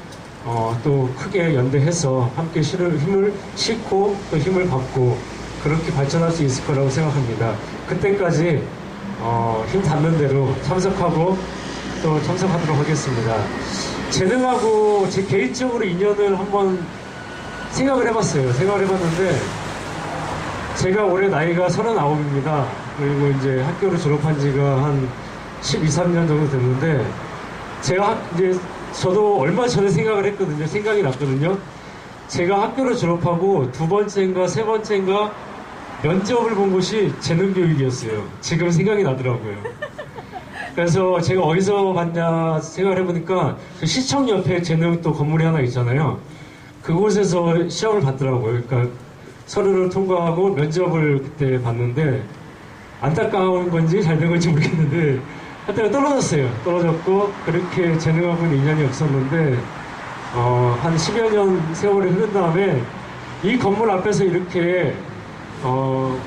또 크게 연대해서 함께 힘을 싣고 또 힘을 받고 그렇게 발전할 수 있을 거라고 생각합니다. 그때까지 힘 닿는 대로 참석하고 또 참석하도록 하겠습니다. 재능하고 제 개인적으로 인연을 한번 생각을 해봤는데 제가 올해 나이가 39입니다. 그리고 이제 학교를 졸업한 지가 한 12, 13년 정도 됐는데 저도 얼마 전에 생각이 났거든요. 제가 학교를 졸업하고 두 번째인가 세 번째인가 면접을 본 곳이 재능교육이었어요. 지금 생각이 나더라고요. 그래서 제가 어디서 봤냐 생각을 해보니까 그 시청 옆에 재능 또 건물이 하나 있잖아요. 그곳에서 시험을 봤더라고요. 그러니까 서류를 통과하고 면접을 그때 봤는데 안타까운 건지 잘 된 건지 모르겠는데 하여튼 떨어졌고 그렇게 재능하고는 인연이 없었는데 한 10여 년 세월이 흐른 다음에 이 건물 앞에서 이렇게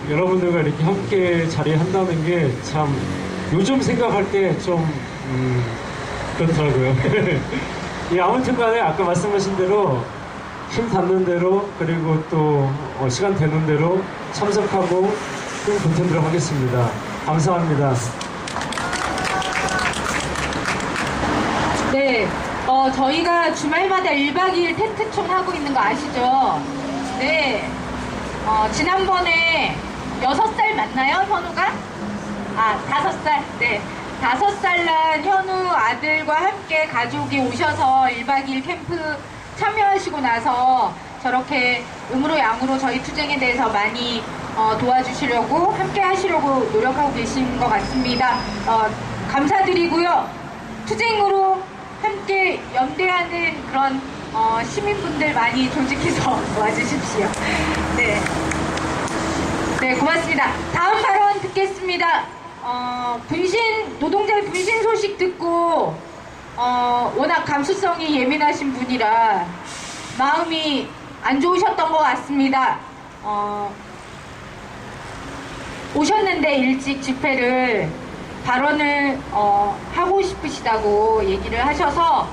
여러분들과 이렇게 함께 자리한다는 게 참 요즘 생각할 때 좀 그렇더라고요. 아무튼 간에 아까 말씀하신 대로 힘 닿는 대로 그리고 또 시간 되는 대로 참석하고 힘 보태도록 하겠습니다. 감사합니다. 네, 저희가 주말마다 1박 2일 텐트촌 하고 있는 거 아시죠? 네, 지난번에 6살 맞나요, 현우가? 5살? 네, 5살 난 현우 아들과 함께 가족이 오셔서 1박 2일 캠프 참여하시고 나서 저렇게 음으로 양으로 저희 투쟁에 대해서 많이 도와주시려고 함께 하시려고 노력하고 계신 것 같습니다. 감사드리고요. 투쟁으로 함께 연대하는 그런 시민분들 많이 조직해서 와주십시오. 네, 고맙습니다. 다음 발언 듣겠습니다. 노동자의 분신 소식 듣고 워낙 감수성이 예민하신 분이라 마음이 안 좋으셨던 것 같습니다. 오셨는데 일찍 집회를 발언을 하고 싶으시다고 얘기를 하셔서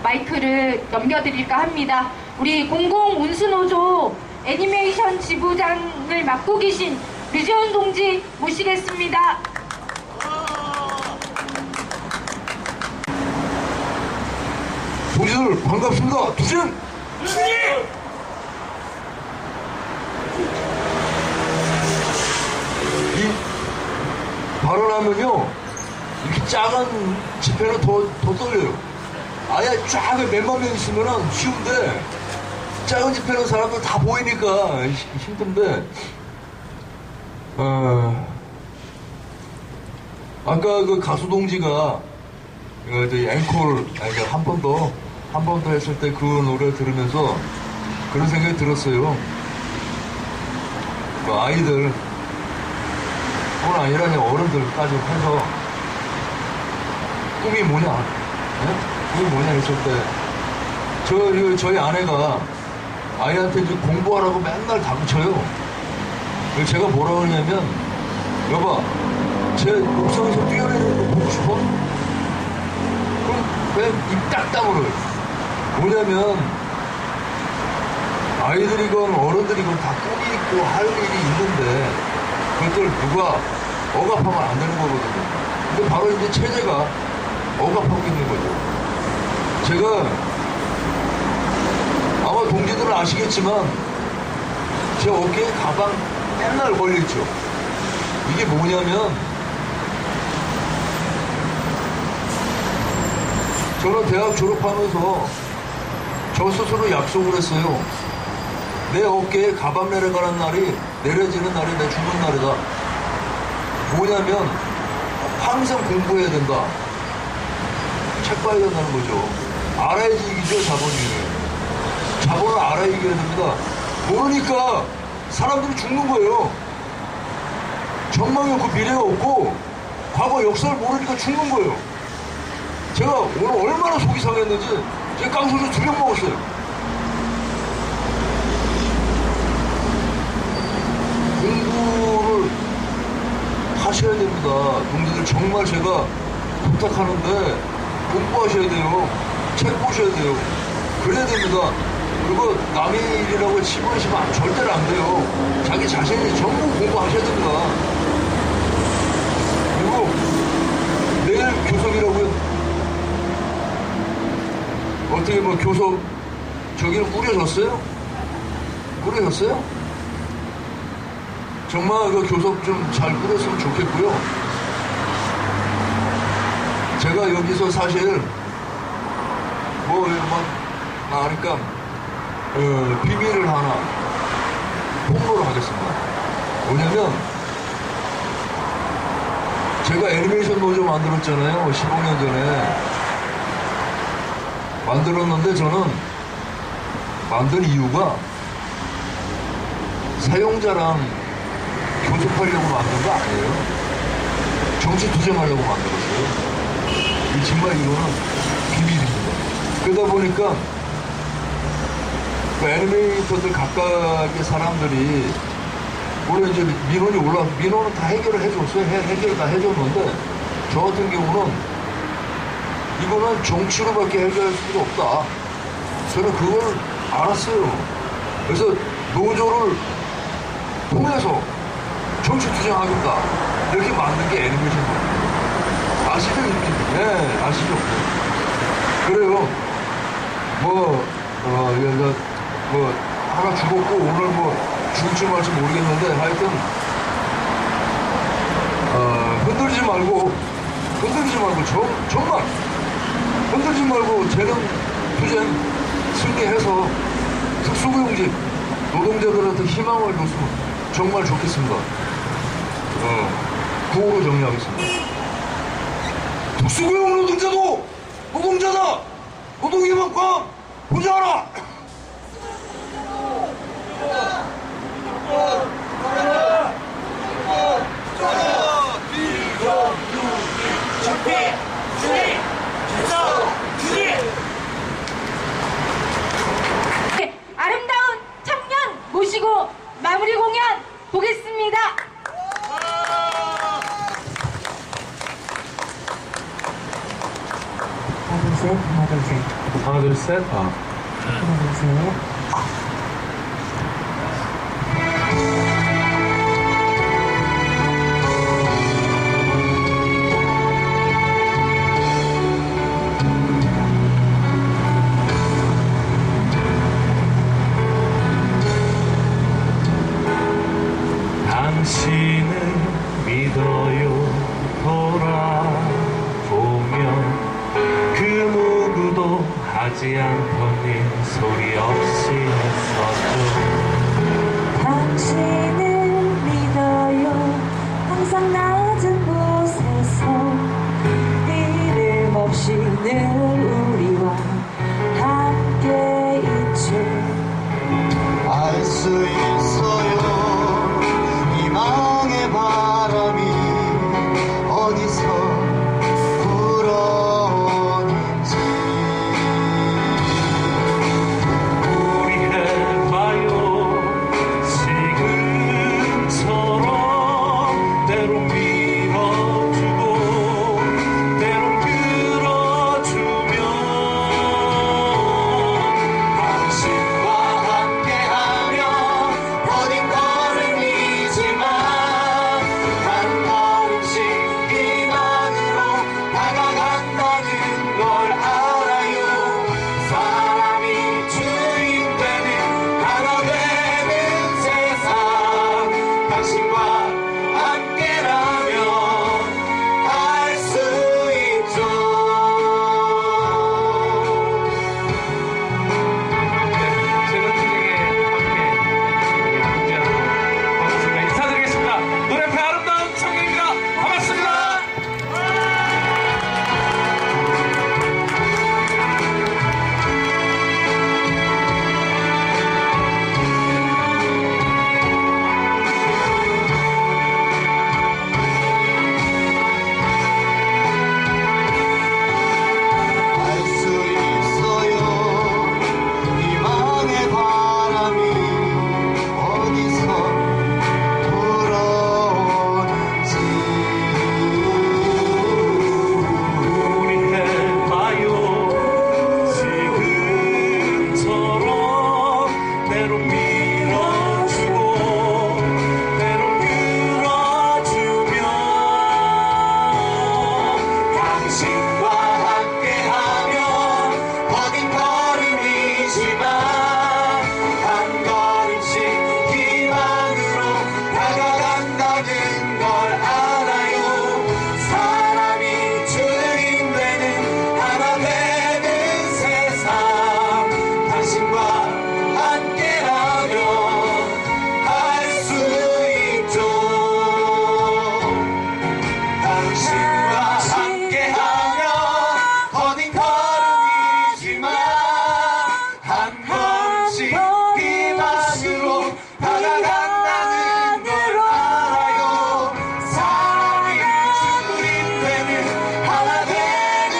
마이크를 넘겨드릴까 합니다. 우리 공공운수노조 애니메이션 지부장을 맡고 계신 류지원 동지 모시겠습니다. 동지들 반갑습니다. 두진! 이 발언하면요 이렇게 작은 집회는 더 떨려요. 아예 쫙 몇만 명 있으면 쉬운데 작은 집회는 사람들 다 보이니까 힘든데 아까 그 가수 동지가 앵콜 한 번 더 했을 때 그 노래 들으면서 그런 생각이 들었어요. 그 아이들 뿐 아니라 그냥 어른들까지 해서 꿈이 뭐냐? 네? 꿈이 뭐냐 했을 때 저희 아내가 아이한테 이제 공부하라고 맨날 다그쳐요. 제가 뭐라 그러냐면 여봐 제 옥상에서 뛰어내리는 거 보고 싶어? 그럼 왜 입 딱 다물어요. 뭐냐면 아이들이건 어른들이건 다 꿈이 있고 할 일이 있는데 그것들 누가 억압하면 안 되는 거거든요. 근데 바로 이제 체제가 억압하고 있는 거죠. 제가 아마 동지들은 아시겠지만 제 어깨에 가방 맨날 걸려있죠. 이게 뭐냐면 저는 대학 졸업하면서 저 스스로 약속을 했어요. 내 어깨에 가방 내려지는 날이 내 죽는 날이다. 뭐냐면 항상 공부해야 된다. 책 봐야 된다는 거죠. 알아야지 이기죠. 자본을 알아야 이겨야 됩니다. 모르니까 사람들이 죽는 거예요. 전망이 없고 미래가 없고 과거 역사를 모르니까 죽는 거예요. 제가 오늘 얼마나 속이 상했는지 제가 깡소주 2병 먹었어요. 공부를 하셔야 됩니다. 동지들 정말 제가 부탁하는데 공부하셔야 돼요. 책 보셔야 돼요. 그래야 됩니다. 그리고 남의 일이라고 치부하시면 절대로 안 돼요. 자기 자신이 전부 공부하셔야 됩니다. 그리고 내일 교섭이라고요. 어떻게 뭐 교섭 저기는 꾸려졌어요? 꾸려졌어요? 정말 그 교섭 좀 잘 꾸렸으면 좋겠고요. 제가 여기서 사실 그러니까 비밀을 하나 폭로를 하겠습니다. 뭐냐면 제가 애니메이션 노조 만들었잖아요. 15년 전에 만들었는데 저는 만든 이유가 사용자랑 교섭하려고 만든 거 아니에요. 정치 투쟁하려고 만들었어요. 정말 이거는 비밀입니다. 그러다 보니까 그 애니메이터들 각각의 사람들이 물론 이제 민원은 다 해결을 해줬어요. 해결을 다 해줬는데 저 같은 경우는 이거는 정치로밖에 해결할 수가 없다. 저는 그걸 알았어요. 그래서 노조를 통해서 정치 투쟁하겠다. 이렇게 만든 게 애니메이션입니다. 아시죠? 네, 아시죠? 그래요. 하나 죽었고, 오늘 죽을지 말지 모르겠는데, 하여튼, 흔들리지 말고, 정말, 흔들리지 말고, 재능 투쟁 승리해서 특수고용직 노동자들한테 희망을 줬으면 정말 좋겠습니다. 구호로 정리하겠습니다. 특수고용 노동자도 노동자다! 노동희망과 보장하라! 셋. 당신을 믿어요. 돌아보면 그 누구도 하지 않던 일 소리 없이 했었죠. 당신을 믿어요. 항상 낮은 곳에서 이름 없이 늘 우리와 함께 있죠. 알 수 있어요. 희망의 바람이 어디서 불어오는지. 우리 해봐요. 지금처럼 때론 밀어주고 때론 끌어주면 당신과 함께하며 어딘 걸음이지만 한 걸음씩 희망으로 다가간다는 걸 알아요. 사람이 주인 되는 하나 되는 세상, 당신과 함께라면 할 수 있죠. 제가 투쟁에 함께 함께하는 반갑습니다. 인사드리겠습니다. 노래패 아름다운 청년입니다. 반갑습니다. 알 수 있어요. 희망의 바람이 어디서 불어오는지. 우리 해봐요. 지금처럼 때론 밀어주고 때론 끌어주면 당신과 함께하면 어딘 걸음이지만 한 걸음씩 희망으로 다가간다는 걸 알아요. 사람이 주인 되는 하나 되는 세상, 당신과 함께라면 할 수 있죠. 당신과 함께하며 어딘 걸음이지만 한 걸음씩 희망으로 다가간다는 걸 알아요. 사랑이 주인 되는 하나 되는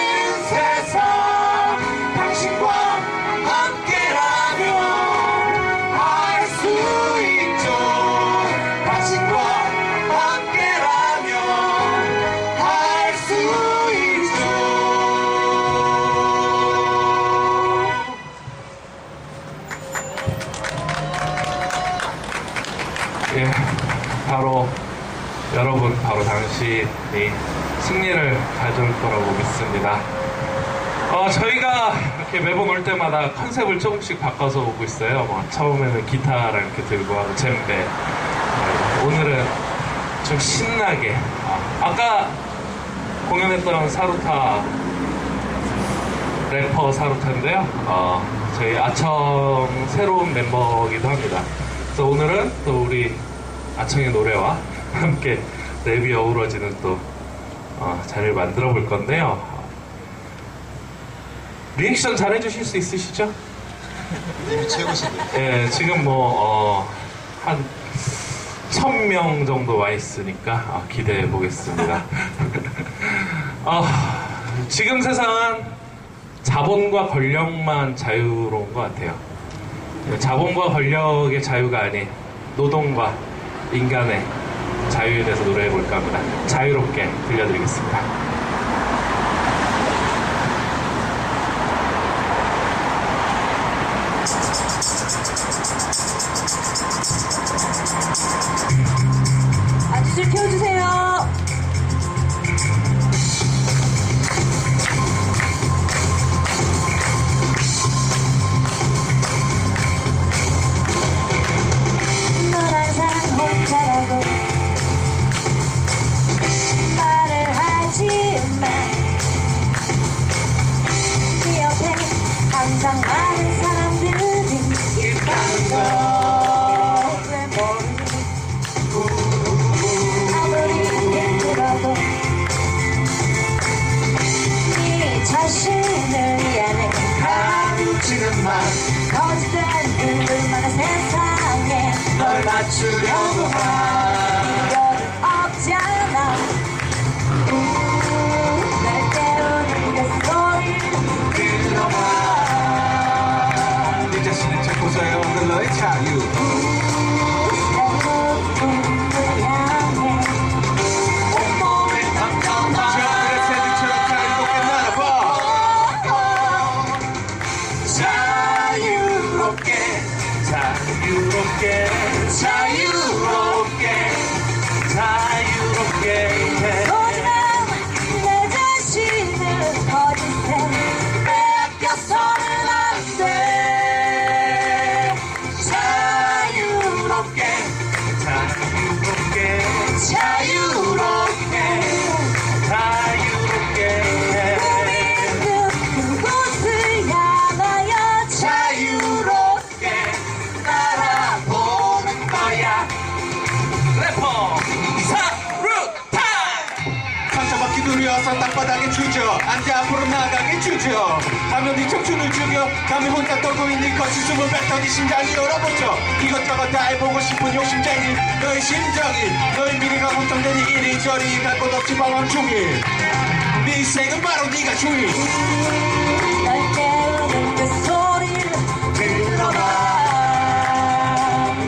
세상, 당신과 함께라면 할 수 있죠. 당신과 함께라면 할 수 있죠. 예, 바로 여러분, 바로 당신이 승리를 가져올 거라고 믿습니다. 저희가 이렇게 매번 올 때마다 컨셉을 조금씩 바꿔서 오고 있어요. 처음에는 기타를 이렇게 들고 하고 젬베. 오늘은 좀 신나게. 아까 공연했던 사루타 래퍼 사루타인데요. 저희 아청 새로운 멤버이기도 합니다. 그래서 오늘은 또 우리 아청의 노래와 함께 랩이 어우러지는 또 자리를 만들어 볼 건데요. 리액션 잘 해주실 수 있으시죠? 님이 최고신데. 예, 지금 한 1000명 정도 와 있으니까 기대해 보겠습니다. 지금 세상은 자본과 권력만 자유로운 것 같아요. 자본과 권력의 자유가 아닌 노동과 인간의 자유에 대해서 노래해 볼까 합니다. 자유롭게 들려드리겠습니다. 거짓된 얼마나 세상에 널 맞추려고 이거는 없잖아 날 때우는 그 소리를 들어봐 네 자신을 찾고서야 오늘 너의 자유 땅바닥에 주저 앉아 앞으로 나가게 주저 하면 네 척추를 죽여 감히 혼자 떨고 있는 거친 숨을 뱉더니 심장이 얼어붙어 이것저것 다 해보고 싶은 욕심쟁이 너의 심정이 너의 미래가 걱정되니 이리저리 갈 곳 없이 방황중이 네 인생은 바로 네가 주인 날 깨우는 그 소리를 들어봐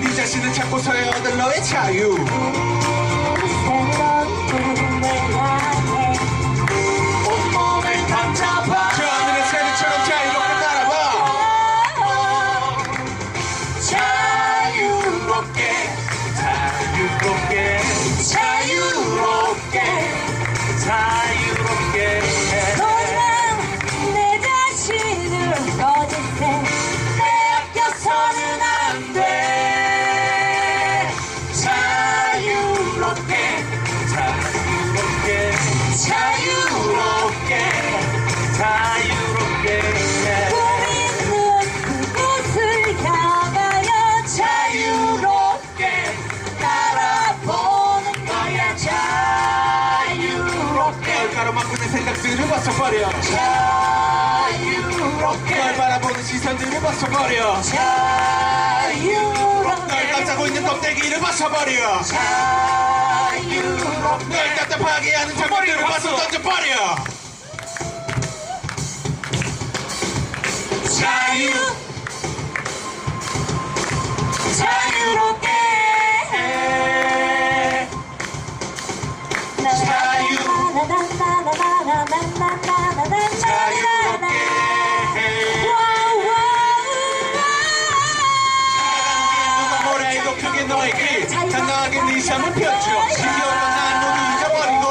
네 자신을 찾고서야 얻을 너의 자유 새로운 꿈을 향해 온몸을 감잡아 저 하늘의 새들처럼 자유롭게 날아봐 자유롭게 자유롭게 자유롭게 자유롭게 소리는 내 자신을 거짓에 뺏겨서는 안돼 자유롭게 자유롭게 자유롭게 자유롭게 꿈 있는 그곳을 향하여 자유롭게 날아보는 거야 자유롭게 가로막고 내 생각들을 벗어버려 자유롭게 널 바라보는 시선들을 벗어버려 자유롭게 널 감싸고 있는 껍데기를 벗어버려 자유롭게 널 답답하게 하는 장면들을 벗어 던져버려 자유 자유롭게 누가 뭐라 해도 그게 너의 길 당당하게 네 삶을 펼쳐 시기어려운 날 모두 잊어버리고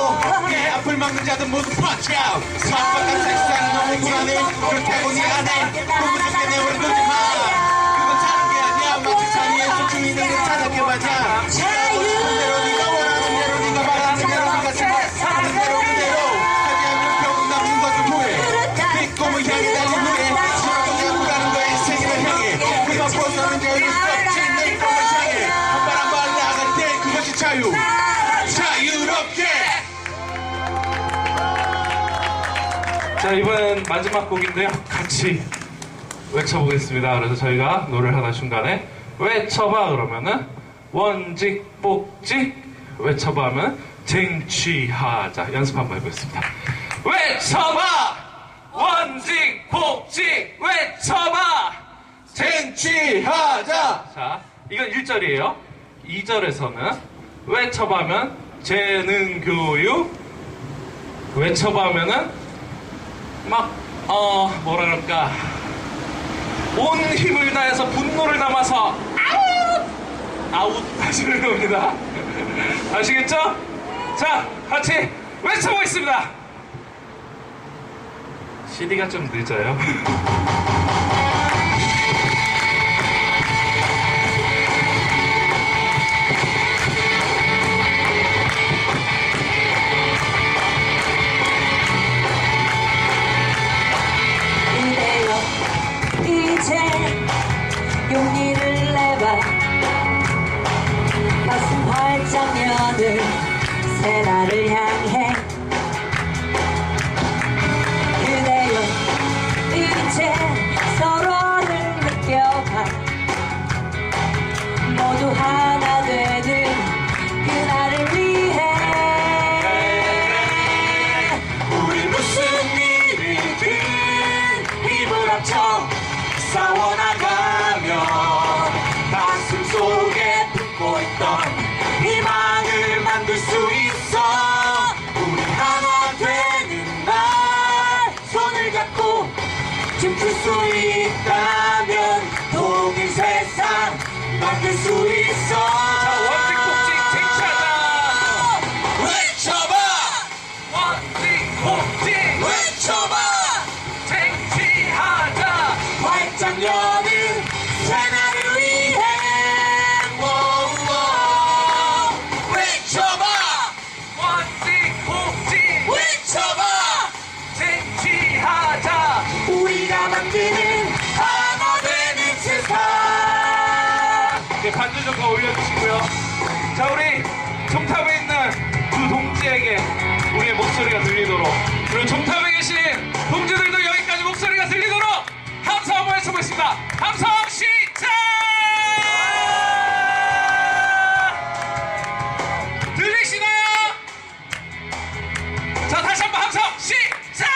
네 앞을 막는 자들 모두 punch out 사업과 세상이 너무 불안해 그렇다고 네 안에 꿈을 죽게 내버려 두지 마 그건 사는 게 아니야 마치 자리에서 주인을 찾아게 마냥 네가 하고 싶은 대로 네가 원하는 대로 네가 말하는 대로 네가 생각하는 대로 그대로 하지않으면 결국 남는 것은 후회 네 꿈을 향해 달린 후에 저렇게 가는 거야 인생을 향해 그만 벗어나는 자유를 수 없지 내 꿈을 향해 한바람 나갈 때 그것이 자유 자유롭게 자, 이번엔 마지막 곡인데요. 같이 외쳐보겠습니다. 그래서 저희가 노래를 하나 중간에 외쳐봐 그러면은 원직 복직 외쳐봐 하면 쟁취하자 연습 한번 해보겠습니다. 외쳐봐 원직 복직 외쳐봐 쟁취하자 자, 이건 1절이에요. 2절에서는 외쳐봐 하면 재능교육 외쳐봐 하면은 막 뭐라 그럴까 온 힘을 다해서 분노를 담아서 아웃 하시는 겁니다. 아시겠죠? 자, 같이 외쳐보겠습니다. CD가 좀 늦어요. 이제 용기를 내봐 가슴 활짝 여는 새날을 향해 그대여 이제 서로를 수 있어. 자, 원칙 복직 쟁취하자. 외쳐봐. 원칙 복직 외쳐봐. 쟁취하자. 활짝 여는 새날을 위해. 워우워. 외쳐봐. 원칙 복직 외쳐봐. 쟁취하자. 우리가 만드는 하나 되는 세상. 네, 반주 좀 더 올려주시고요. 자, 우리 종탑에 있는 두 동지에게 우리의 목소리가 들리도록, 그리고 종탑에 계신 동지들도 여기까지 목소리가 들리도록 함성 한번 해보겠습니다. 함성 시작! 들리시나요? 자, 다시 한번 함성 시작!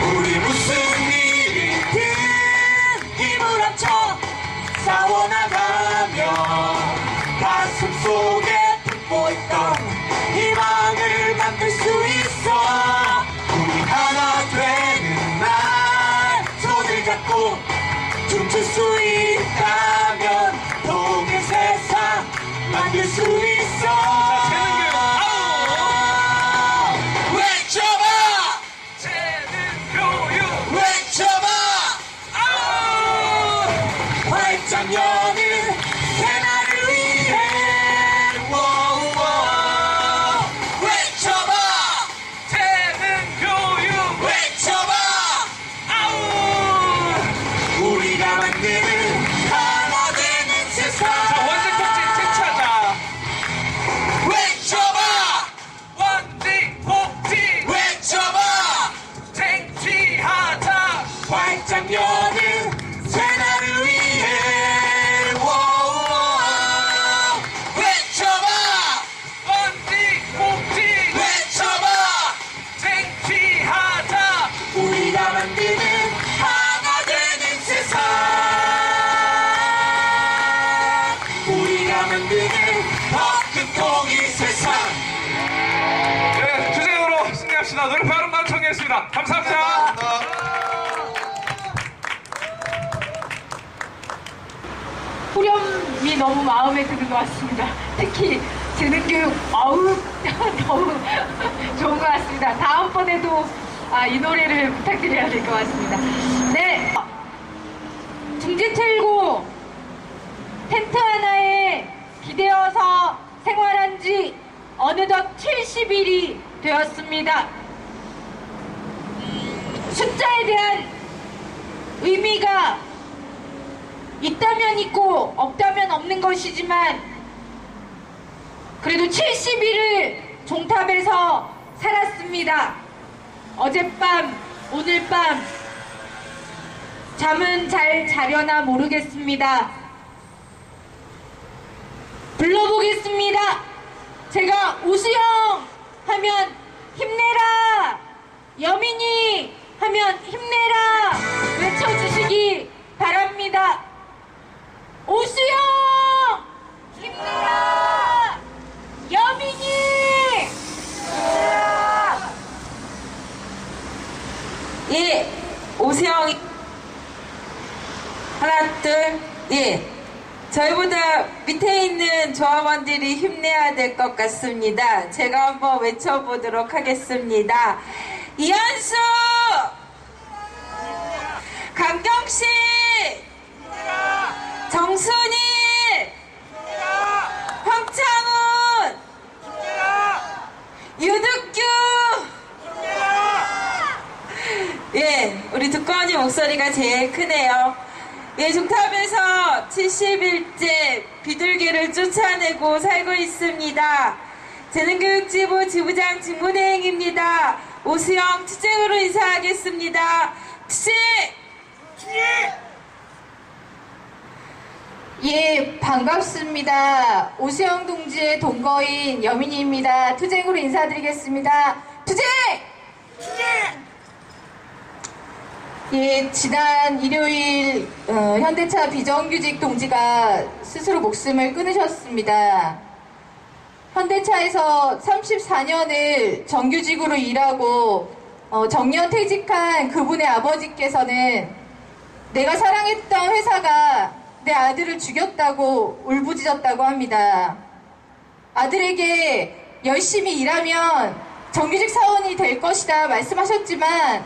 우리 무슨 일이든 힘을 합쳐 싸워나가며 가슴 속에 품고 있던 희망을 만들 수 있어. 우리 하나 되는 날 손을 잡고 춤출 수 있다면 통일 세상 만들 수 있어. 외쳐봐. 교육 외쳐봐. 활짝 여는 새날을 위해. 워우워. 외쳐봐. 재능 교육 외쳐봐. 아우 우리가 만드는 하나 되는 세상. 자, 원칙 복직 쟁취하자. 외쳐봐. 원칙 복직 외쳐봐. 쟁취하자. 활짝 여는 새날을 위해. 워우워. 외쳐봐. 원칙 복직 외쳐봐. 쟁취하자. 우리가 만드는 하나 되는 세상. 우리가 만드는 더 큰 통일 세상. 네, 주제으로 승리합시다. 노래 아름다운 청해했습니다. 감사합니다. 후렴이 너무 마음에 드는 것 같습니다. 특히 재능교육, 어우, 너무 좋은 것 같습니다. 다음번에도 이 노래를 부탁드려야 될 것 같습니다. 네. 둥지 틀고 텐트 하나에 기대어서 생활한 지 어느덧 70일이 되었습니다. 숫자에 대한 의미가 있다면 있고 없다면 없는 것이지만 그래도 70일을 종탑에서 살았습니다. 어젯밤, 오늘 밤 잠은 잘 자려나 모르겠습니다. 불러보겠습니다. 제가 오수영 하면 힘내라, 여민이 하면 힘내라 외쳐주시기 바랍니다. 오수영 힘내라, 여민이 힘내라. 예, 오수영 하나 둘 예. 저희보다 밑에 있는 조합원들이 힘내야 될 것 같습니다. 제가 한번 외쳐보도록 하겠습니다. 이현수, 강경씨, 정순일, 황창훈, 유득규. 예, 우리 두꺼운이 목소리가 제일 크네요. 예, 종탑에서 70일째 비둘기를 쫓아내고 살고 있습니다. 재능교육지부 지부장 직무대행입니다. 오수영 투쟁으로 인사하겠습니다. 투쟁! 예, 반갑습니다. 오수영 동지의 동거인 여민이입니다. 투쟁으로 인사드리겠습니다. 투쟁! 예, 지난 일요일 현대차 비정규직 동지가 스스로 목숨을 끊으셨습니다. 현대차에서 34년을 정규직으로 일하고 정년 퇴직한 그분의 아버지께서는 내가 사랑했던 회사가 내 아들을 죽였다고 울부짖었다고 합니다. 아들에게 열심히 일하면 정규직 사원이 될 것이다 말씀하셨지만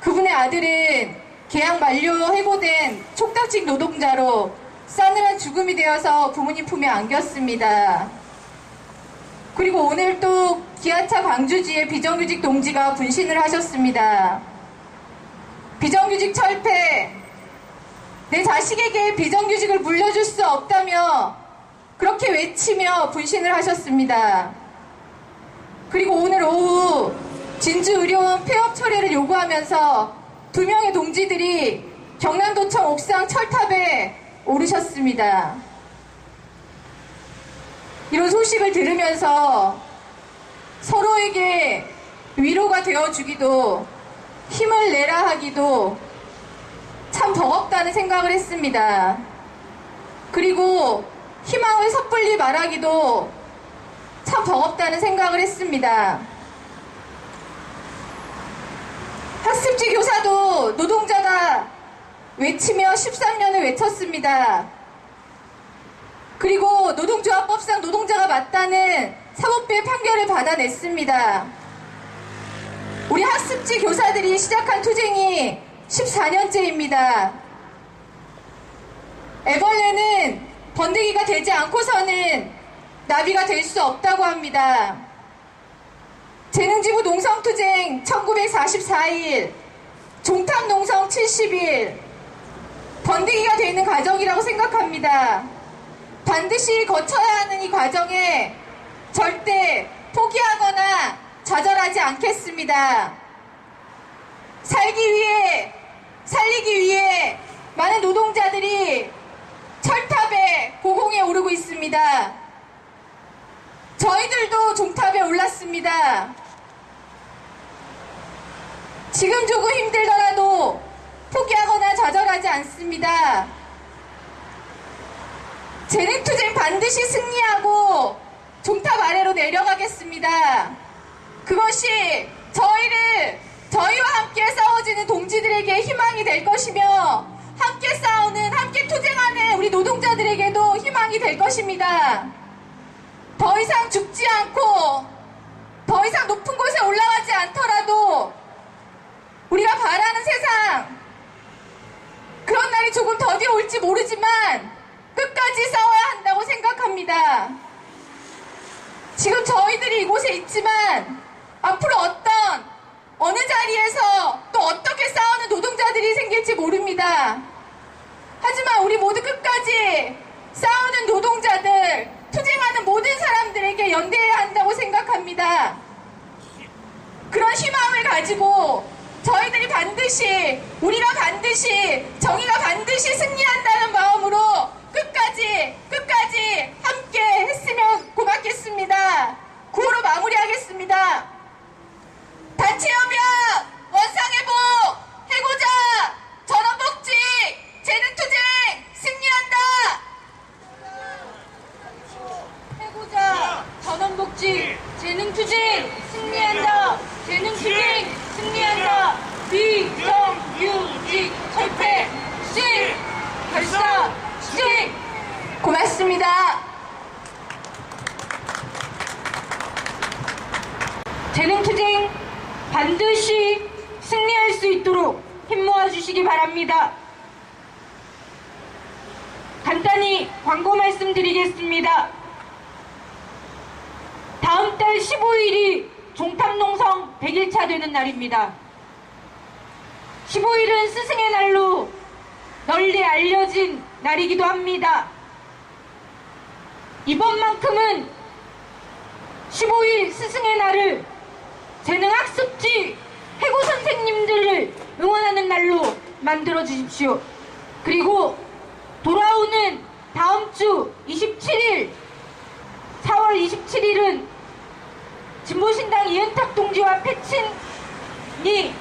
그분의 아들은 계약 만료 해고된 촉탁직 노동자로 싸늘한 죽음이 되어서 부모님 품에 안겼습니다. 그리고 오늘 또 기아차 광주지에 비정규직 동지가 분신을 하셨습니다. 비정규직 철폐, 내 자식에게 비정규직을 물려줄 수 없다며 그렇게 외치며 분신을 하셨습니다. 그리고 오늘 오후 진주의료원 폐업 처리를 요구하면서 2명의 동지들이 경남도청 옥상 철탑에 오르셨습니다. 이런 소식을 들으면서 서로에게 위로가 되어주기도 힘을 내라 하기도 참 버겁다는 생각을 했습니다. 그리고 희망을 섣불리 말하기도 참 버겁다는 생각을 했습니다. 학습지 교사도 노동자가 외치며 13년을 외쳤습니다. 그리고 노동조합법상 노동자가 맞다는 사법부의 판결을 받아냈습니다. 우리 학습지 교사들이 시작한 투쟁이 14년째입니다. 애벌레는 번데기가 되지 않고서는 나비가 될 수 없다고 합니다. 재능지구 농성투쟁 1944일, 종탑농성 70일, 번데기가 되는 과정이라고 생각합니다. 반드시 거쳐야 하는 이 과정에 절대 포기하거나 좌절하지 않겠습니다. 살기 위해, 살리기 위해 많은 노동자들이 철탑에 고공에 오르고 있습니다. 저희들도 종탑에 올랐습니다. 지금 조금 힘들더라도 포기하거나 좌절하지 않습니다. 재능투쟁 반드시 승리하고 종탑 아래로 내려가겠습니다. 그것이 저희와 함께 싸워지는 동지들에게 희망이 될 것이며 함께 싸우는, 함께 투쟁하는 우리 노동자들에게도 희망이 될 것입니다. 더 이상 죽지 않고 더 이상 높은 곳에 올라가지 않더라도 우리가 바라는 세상, 그런 날이 조금 더디 올지 모르지만 끝까지 싸워야 한다고 생각합니다. 지금 저희들이 이곳에 있지만 앞으로 어느 자리에서 또 어떻게 싸우는 노동자들이 생길지 모릅니다. 하지만 우리 모두 끝까지 싸우는 노동자들, 투쟁하는 모든 사람들에게 연대해야 한다고 생각합니다. 그런 희망을 가지고 우리가 반드시 정의가 반드시 승리한다는 마음으로 끝까지 함께 했으면 고맙겠습니다. 구호로 마무리하겠습니다. 단체협약, 원상회복, 해고자, 전원복지, 재능투쟁 승리한다. 해고자, 전원복지, 재능투쟁 승리한다. 재능투쟁 승리한다. 비정규직 철폐 시 발사 시. 고맙습니다. 재능투쟁 반드시 승리할 수 있도록 힘 모아주시기 바랍니다. 간단히 광고 말씀드리겠습니다. 다음 달 15일이 종탑농성 100일차 되는 날입니다. 15일은 스승의 날로 널리 알려진 날이기도 합니다. 이번만큼은 15일 스승의 날을 재능학습지 해고 선생님들을 응원하는 날로 만들어 주십시오. 그리고 돌아오는 다음 주 27일 4월 27일은 진보신당 이은탁 동지와 패친이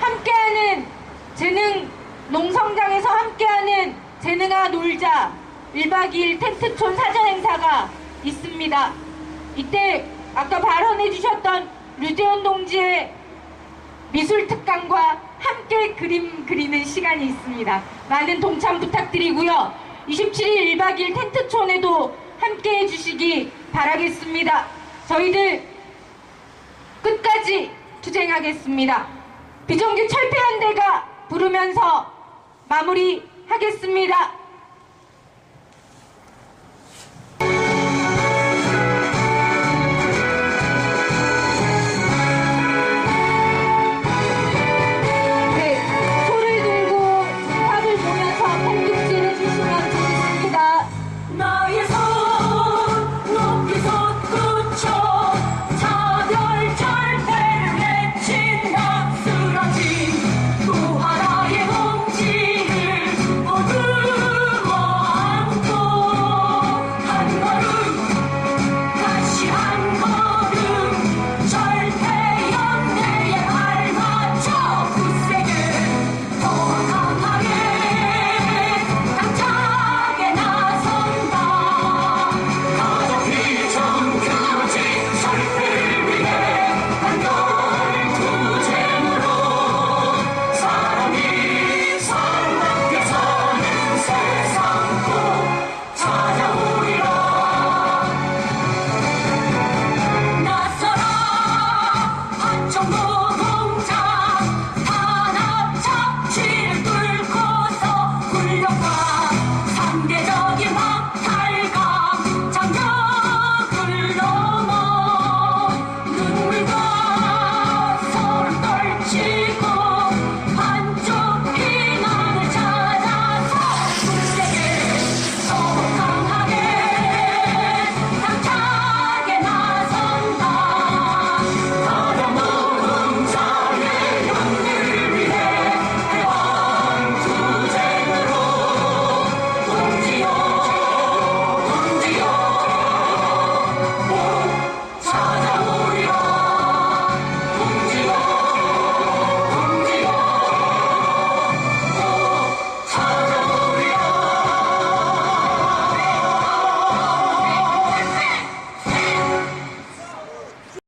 함께하는 재능 농성장에서 함께하는 재능아 놀자 1박 2일 텐트촌 사전행사가 있습니다. 이때 아까 발언해 주셨던 류재훈 동지의 미술 특강과 함께 그림 그리는 시간이 있습니다. 많은 동참 부탁드리고요. 27일 1박 2일 텐트촌에도 함께 해주시기 바라겠습니다. 저희들 끝까지 투쟁하겠습니다. 비정규 철폐연대가 부르면서 마무리하겠습니다.